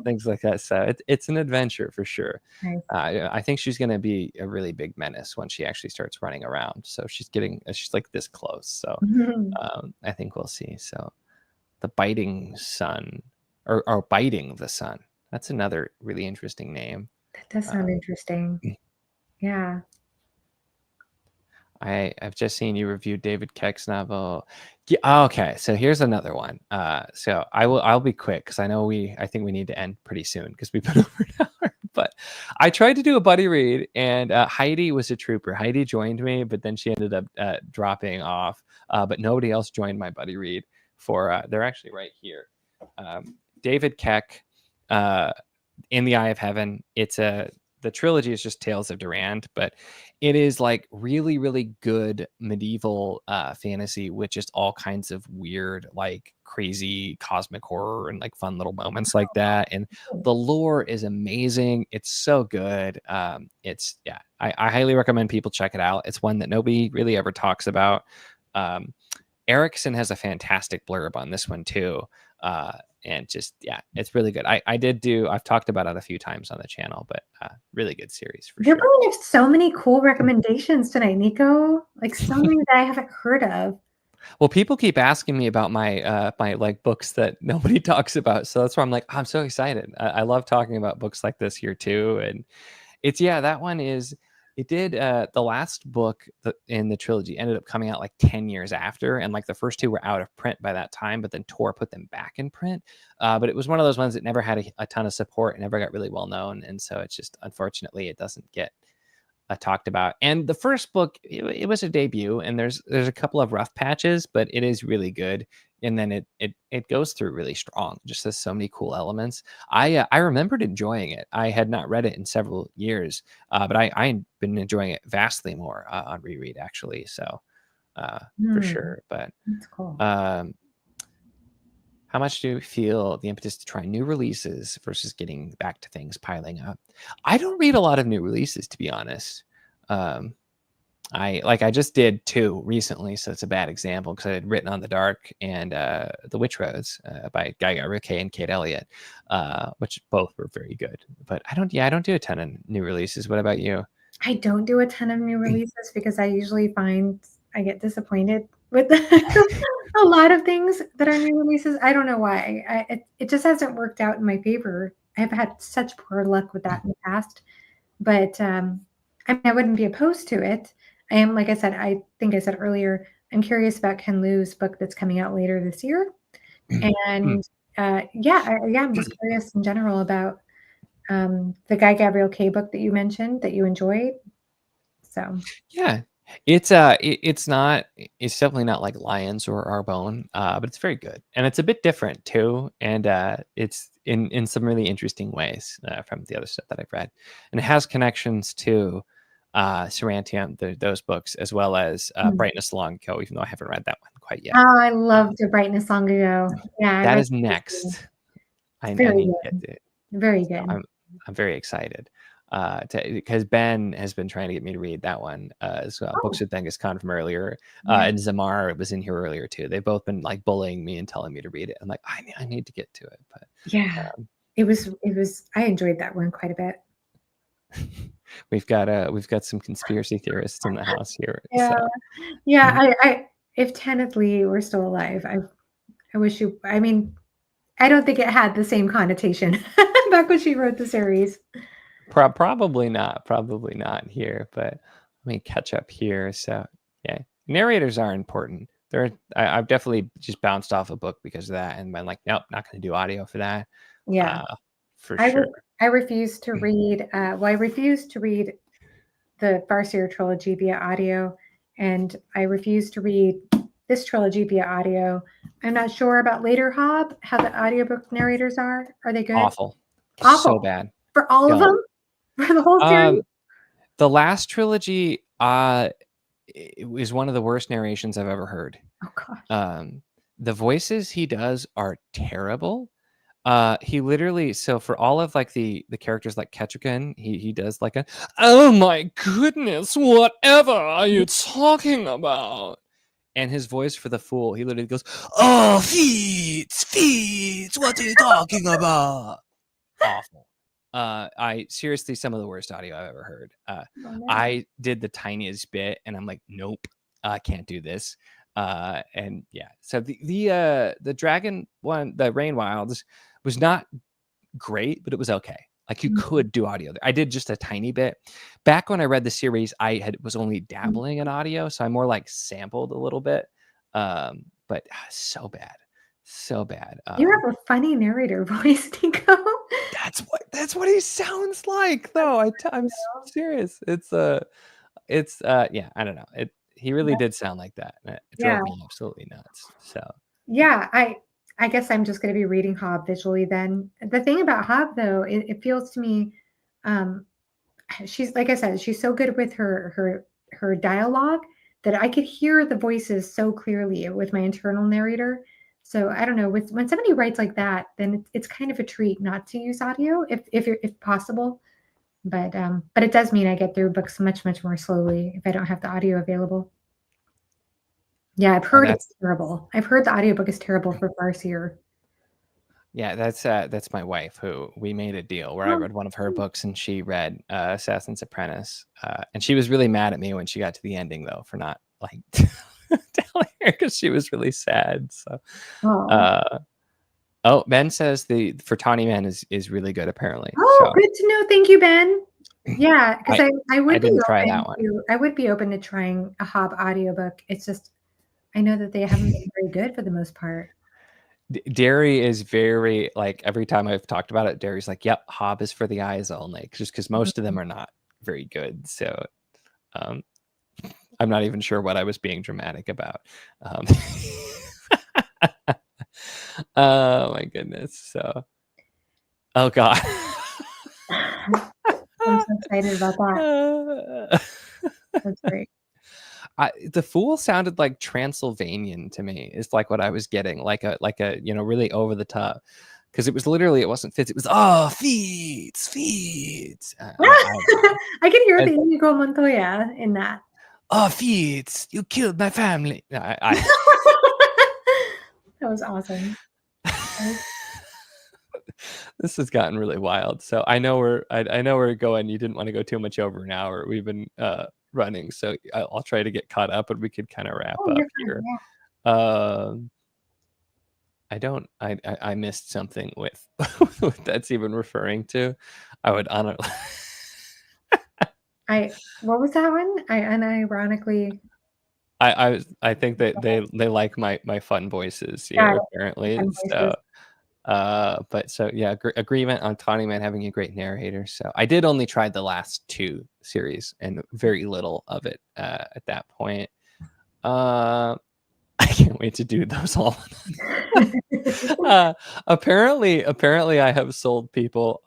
Speaker 1: things like that. So it's an adventure for sure.
Speaker 2: Nice.
Speaker 1: I think she's going to be a really big menace when she actually starts running around. So she's like this close. So I think we'll see. So the biting sun or biting the sun. That's another really interesting name.
Speaker 2: That does sound interesting. Yeah.
Speaker 1: I've just seen you review David Keck's novel. Yeah, okay, so here's another one. So I'll be quick because I think we need to end pretty soon because we've been over an hour. But I tried to do a buddy read, and Heidi was a trooper. Heidi joined me, but then she ended up dropping off. But nobody else joined my buddy read. for they're actually right here. David Keck, In the Eye of Heaven. The trilogy is just Tales of Durand, but it is like really, really good medieval fantasy with just all kinds of weird, like crazy cosmic horror and like fun little moments like that. And the lore is amazing. It's so good. I highly recommend people check it out. It's one that nobody really ever talks about. Erickson has a fantastic blurb on this one too. And just, it's really good. I've talked about it a few times on the channel, but really good series for
Speaker 2: You're
Speaker 1: sure.
Speaker 2: bringing up so many cool recommendations tonight, Niko. Like so many that I haven't heard of.
Speaker 1: Well, people keep asking me about my my like books that nobody talks about, so that's why I'm like, I'm so excited. I love talking about books like this here too, and it's that one is. It did the last book in the trilogy ended up coming out like 10 years after, and like the first two were out of print by that time, but then Tor put them back in print. But it was one of those ones that never had a ton of support and never got really well known, and so it's just unfortunately it doesn't get talked about. And the first book, it was a debut, and there's a couple of rough patches, but it is really good. And then it goes through really strong. Just has so many cool elements. I remembered enjoying it. I had not read it in several years, but I've been enjoying it vastly more on reread actually. So for sure. But
Speaker 2: that's cool.
Speaker 1: How much do you feel the impetus to try new releases versus getting back to things piling up? I don't read a lot of new releases, to be honest. I just did 2 recently, so it's a bad example because I had Written on the Dark and The Witch Roads by Guy Ritchie and Kate Elliott, which both were very good. But I don't do a ton of new releases. What about you?
Speaker 2: I don't do a ton of new releases because I usually find I get disappointed with a lot of things that are new releases. I don't know why. It just hasn't worked out in my favor. I've had such poor luck with that in the past. But I mean, I wouldn't be opposed to it. I am, like I said, I think I said earlier, I'm curious about Ken Liu's book that's coming out later this year. And I'm just curious in general about the Guy Gabriel Kay book that you mentioned that you enjoyed. So
Speaker 1: yeah, it's definitely not like Lions or Arbonne, but it's very good, and it's a bit different too, and it's in some really interesting ways from the other stuff that I've read, and it has connections to Sarantium, those books, as well as Brightness Long Ago, even though I haven't read that one quite yet.
Speaker 2: Oh, I loved A Brightness Long Ago. Yeah,
Speaker 1: that is next. I need to get to it.
Speaker 2: Very good.
Speaker 1: I'm very excited because Ben has been trying to get me to read that one as well. Books with Genghis Khan from earlier, and Zamar was in here earlier too. They've both been like bullying me and telling me to read it. I'm like, I need to get to it. But
Speaker 2: yeah, it was. I enjoyed that one quite a bit.
Speaker 1: We've got some conspiracy theorists in the house here.
Speaker 2: Yeah,
Speaker 1: so.
Speaker 2: yeah. If Tanith Lee were still alive, I wish you. I mean, I don't think it had the same connotation back when she wrote the series.
Speaker 1: Probably not here, but let me catch up here. So yeah, narrators are important. I've definitely just bounced off a book because of that and been like, nope, not going to do audio for that.
Speaker 2: Yeah,
Speaker 1: for sure.
Speaker 2: I refuse to read. I refuse to read the Farseer trilogy via audio, and I refuse to read this trilogy via audio. I'm not sure about Later Hob, how the audiobook narrators are. Are they good?
Speaker 1: Awful. So bad.
Speaker 2: For all of them? For the whole series?
Speaker 1: The last trilogy it was one of the worst narrations I've ever heard.
Speaker 2: Oh gosh.
Speaker 1: The voices he does are terrible. He literally, so for all of like the characters like Ketchikan, he does like oh my goodness, whatever are you talking about? And his voice for the fool, he literally goes, oh, feet, what are you talking about? Awful. I seriously, some of the worst audio I've ever heard. I did the tiniest bit and I'm like, nope, I can't do this. And yeah, so the dragon one, the Rain Wilds, was not great, but it was okay. Like you could do audio. I did just a tiny bit. Back when I read the series, was only dabbling in audio, so I more like sampled a little bit. But so bad.
Speaker 2: You have a funny narrator voice, Niko.
Speaker 1: That's what he sounds like, though. I'm serious. It's yeah, I don't know. He really did sound like that. It drove me absolutely nuts. So
Speaker 2: Yeah, I guess I'm just going to be reading Hob visually then. The thing about Hob though, it feels to me, um, she's like I said, she's so good with her dialogue that I could hear the voices so clearly with my internal narrator. So I don't know, with when somebody writes like that, then it's kind of a treat not to use audio if possible. But it does mean I get through books much more slowly if I don't have the audio available. Yeah, I've
Speaker 1: Oh,
Speaker 2: heard it's terrible. I've heard the audiobook is terrible for Farseer.
Speaker 1: yeah, that's my wife, who we made a deal where I
Speaker 2: Oh,
Speaker 1: read one of her books and she read Assassin's Apprentice. And she was really mad at me when she got to the ending, though, for not like telling her, because she was really sad. So
Speaker 2: oh.
Speaker 1: uh oh, Ben says the for Tawny Man is really good, apparently.
Speaker 2: Oh,
Speaker 1: So
Speaker 2: good to know. Thank you, Ben. Yeah, because
Speaker 1: I
Speaker 2: I
Speaker 1: I
Speaker 2: would be
Speaker 1: didn't try
Speaker 2: open
Speaker 1: that one.
Speaker 2: to I would be open to trying a Hob audiobook. It's just I know that they haven't been very good for the most part.
Speaker 1: Derry is very, like, every time I've talked about it, Derry's like, "Yep, Hob is for the eyes only," just because most of them
Speaker 2: Mhm.
Speaker 1: are not very good. So um, I'm not even sure what I was being dramatic about. Um, oh my goodness. So, oh God.
Speaker 2: I'm so excited about that. That's great.
Speaker 1: The Fool sounded like Transylvanian to me. Is like what I was getting, like a really over the top, because it was literally, it wasn't Fitz, it was feeds.
Speaker 2: I can hear
Speaker 1: I
Speaker 2: the Inigo Montoya in that.
Speaker 1: Fitz, you killed my family.
Speaker 2: That was awesome.
Speaker 1: This has gotten really wild. So I know we're going. You didn't want to go too much over an hour. We've been running, so I'll try to get caught up, and we could kind of wrap
Speaker 2: Oh,
Speaker 1: up
Speaker 2: you're fine.
Speaker 1: here.
Speaker 2: Yeah.
Speaker 1: Um, I don't. I missed something with what that's even referring to. I would honor.
Speaker 2: What was that one? I unironically
Speaker 1: I think that they like my fun voices
Speaker 2: got
Speaker 1: here,
Speaker 2: it.
Speaker 1: apparently.
Speaker 2: Fun
Speaker 1: So
Speaker 2: voices.
Speaker 1: but so yeah, agreement on Tawny Man having a great narrator. So I did only try the last two series and very little of it at that point. Uh, I can't wait to do those all. uh, apparently, I have sold people.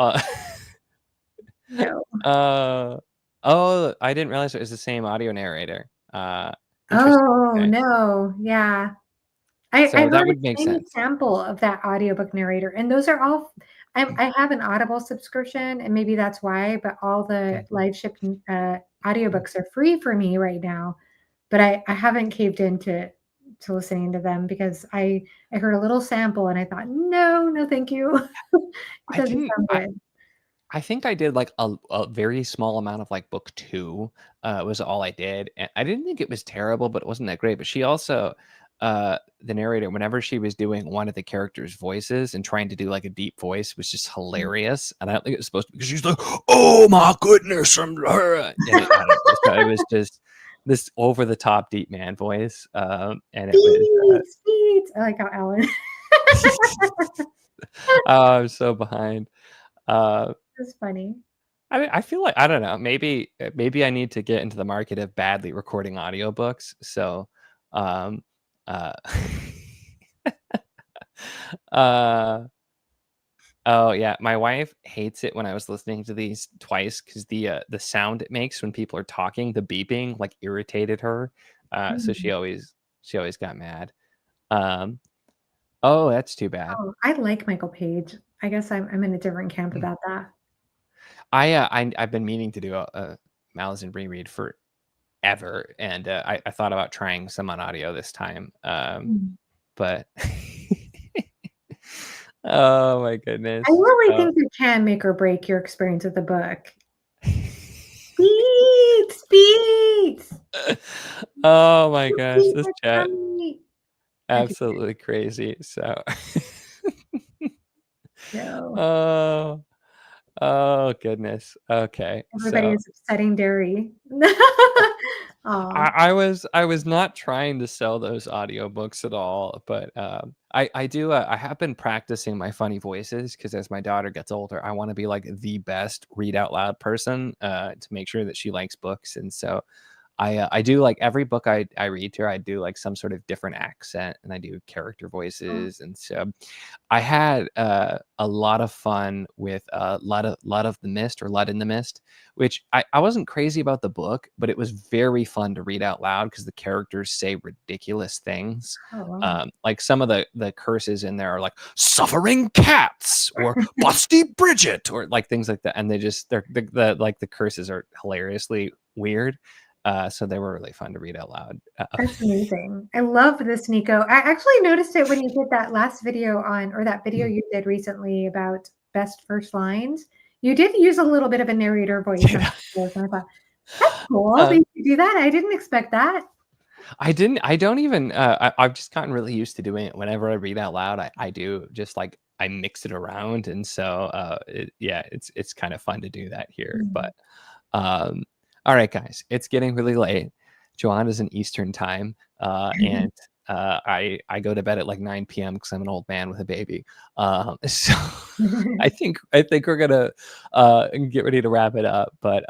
Speaker 2: No.
Speaker 1: Uh, oh, I didn't realize it was the same audio narrator. Interesting.
Speaker 2: Oh,
Speaker 1: Okay,
Speaker 2: no. Yeah. I
Speaker 1: so that
Speaker 2: heard
Speaker 1: would make
Speaker 2: a tiny
Speaker 1: sense.
Speaker 2: sample of that audiobook narrator, and those are all I have an Audible subscription, and maybe that's why, but all the live shipped, audiobooks are free for me right now, but I haven't caved into to listening to them because I heard a little sample and I thought, "No, no, thank you." It
Speaker 1: I
Speaker 2: doesn't
Speaker 1: didn't.
Speaker 2: sound good.
Speaker 1: I think I did like a very small amount of like book two, was all I did. And I didn't think it was terrible, but it wasn't that great. But she also, the narrator, whenever she was doing one of the characters' voices and trying to do like a deep voice, was just hilarious. And I don't think it was supposed to, because she's like, "Oh my goodness, I'm her," and I don't know. So it was just this over the top deep man voice, and it was.
Speaker 2: Beats, beats. I like how Alan
Speaker 1: I'm so behind. Uh,
Speaker 2: That's funny.
Speaker 1: I feel like, I don't know, maybe I need to get into the market of badly recording audiobooks. So, um, uh, uh, oh yeah, my wife hates it when I was listening to these twice, because the sound it makes when people are talking, the beeping, like, irritated her. So
Speaker 2: Mm.
Speaker 1: she always got mad. Um, oh, that's too bad.
Speaker 2: Oh, I like Michael Page. I guess I'm in a different camp about that.
Speaker 1: I've been meaning to do a Malazan reread forever, and I thought about trying some on audio this time,
Speaker 2: Mm.
Speaker 1: but oh my
Speaker 2: I
Speaker 1: goodness.
Speaker 2: really think you can make or break your experience with the book. Beats, beats.
Speaker 1: Oh my
Speaker 2: The
Speaker 1: gosh,
Speaker 2: beats
Speaker 1: this
Speaker 2: are
Speaker 1: chat
Speaker 2: coming. I could
Speaker 1: absolutely crazy. So
Speaker 2: go.
Speaker 1: oh, oh goodness. Okay,
Speaker 2: Everybody
Speaker 1: so
Speaker 2: is upsetting Derry. Aw.
Speaker 1: I was not trying to sell those audiobooks at all, but I do I have been practicing my funny voices, because as my daughter gets older, I want to be like the best read out loud person, to make sure that she likes books. And so I do like every book I read here, I do like some sort of different accent, and I do character
Speaker 2: Oh,
Speaker 1: voices, and so I had a lot of fun with Lot of the Mist, or Lot in the Mist, which I wasn't crazy about the book, but it was very fun to read out loud because the characters say ridiculous things.
Speaker 2: oh, wow.
Speaker 1: Like some of the curses in there are like suffering cats or busty Bridget or like things like that, and they're like the curses are hilariously weird. So they were really fun to read out loud.
Speaker 2: That's amazing. I love this, Nico. I actually noticed it when you did that last video or that video you did recently about best first lines. You did use a little bit of a narrator voice on
Speaker 1: Yeah.
Speaker 2: videos, and I thought, that's cool that
Speaker 1: Uh,
Speaker 2: you do that. I didn't expect that.
Speaker 1: I don't even, I've just gotten really used to doing it. Whenever I read out loud, I do just like, I mix it around. And so, yeah, it's kind of fun to do that here.
Speaker 2: Mm.
Speaker 1: But, um, all right, guys, it's getting really late. Johanna's in Eastern time. And, I go to bed at like 9 p.m. because I'm an old man with a baby. So I think we're gonna get ready to wrap it up. But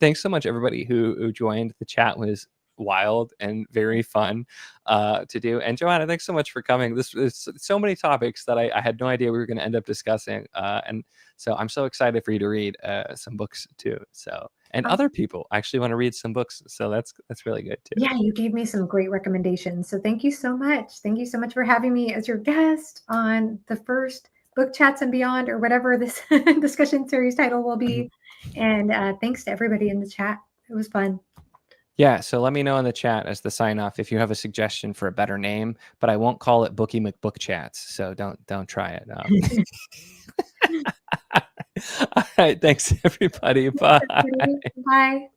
Speaker 1: thanks so much, everybody who joined. The chat was wild and very fun to do. And Johanna, thanks so much for coming. This is so many topics that I had no idea we were going to end up discussing. And so I'm so excited for you to read some books too. So, and
Speaker 2: Oh,
Speaker 1: other people actually want to read some books. So that's really good too.
Speaker 2: yeah, you gave me some great recommendations. So thank you so much. Thank you so much for having me as your guest on the first Book Chats and Beyond, or whatever this discussion series title will
Speaker 1: Mhm.
Speaker 2: be. And thanks to everybody in the chat. It was fun.
Speaker 1: Yeah, so let me know in the chat as the sign off if you have a suggestion for a better name, but I won't call it Bookie McBook Chats, so don't try it. All right, thanks everybody. Bye.
Speaker 2: Bye.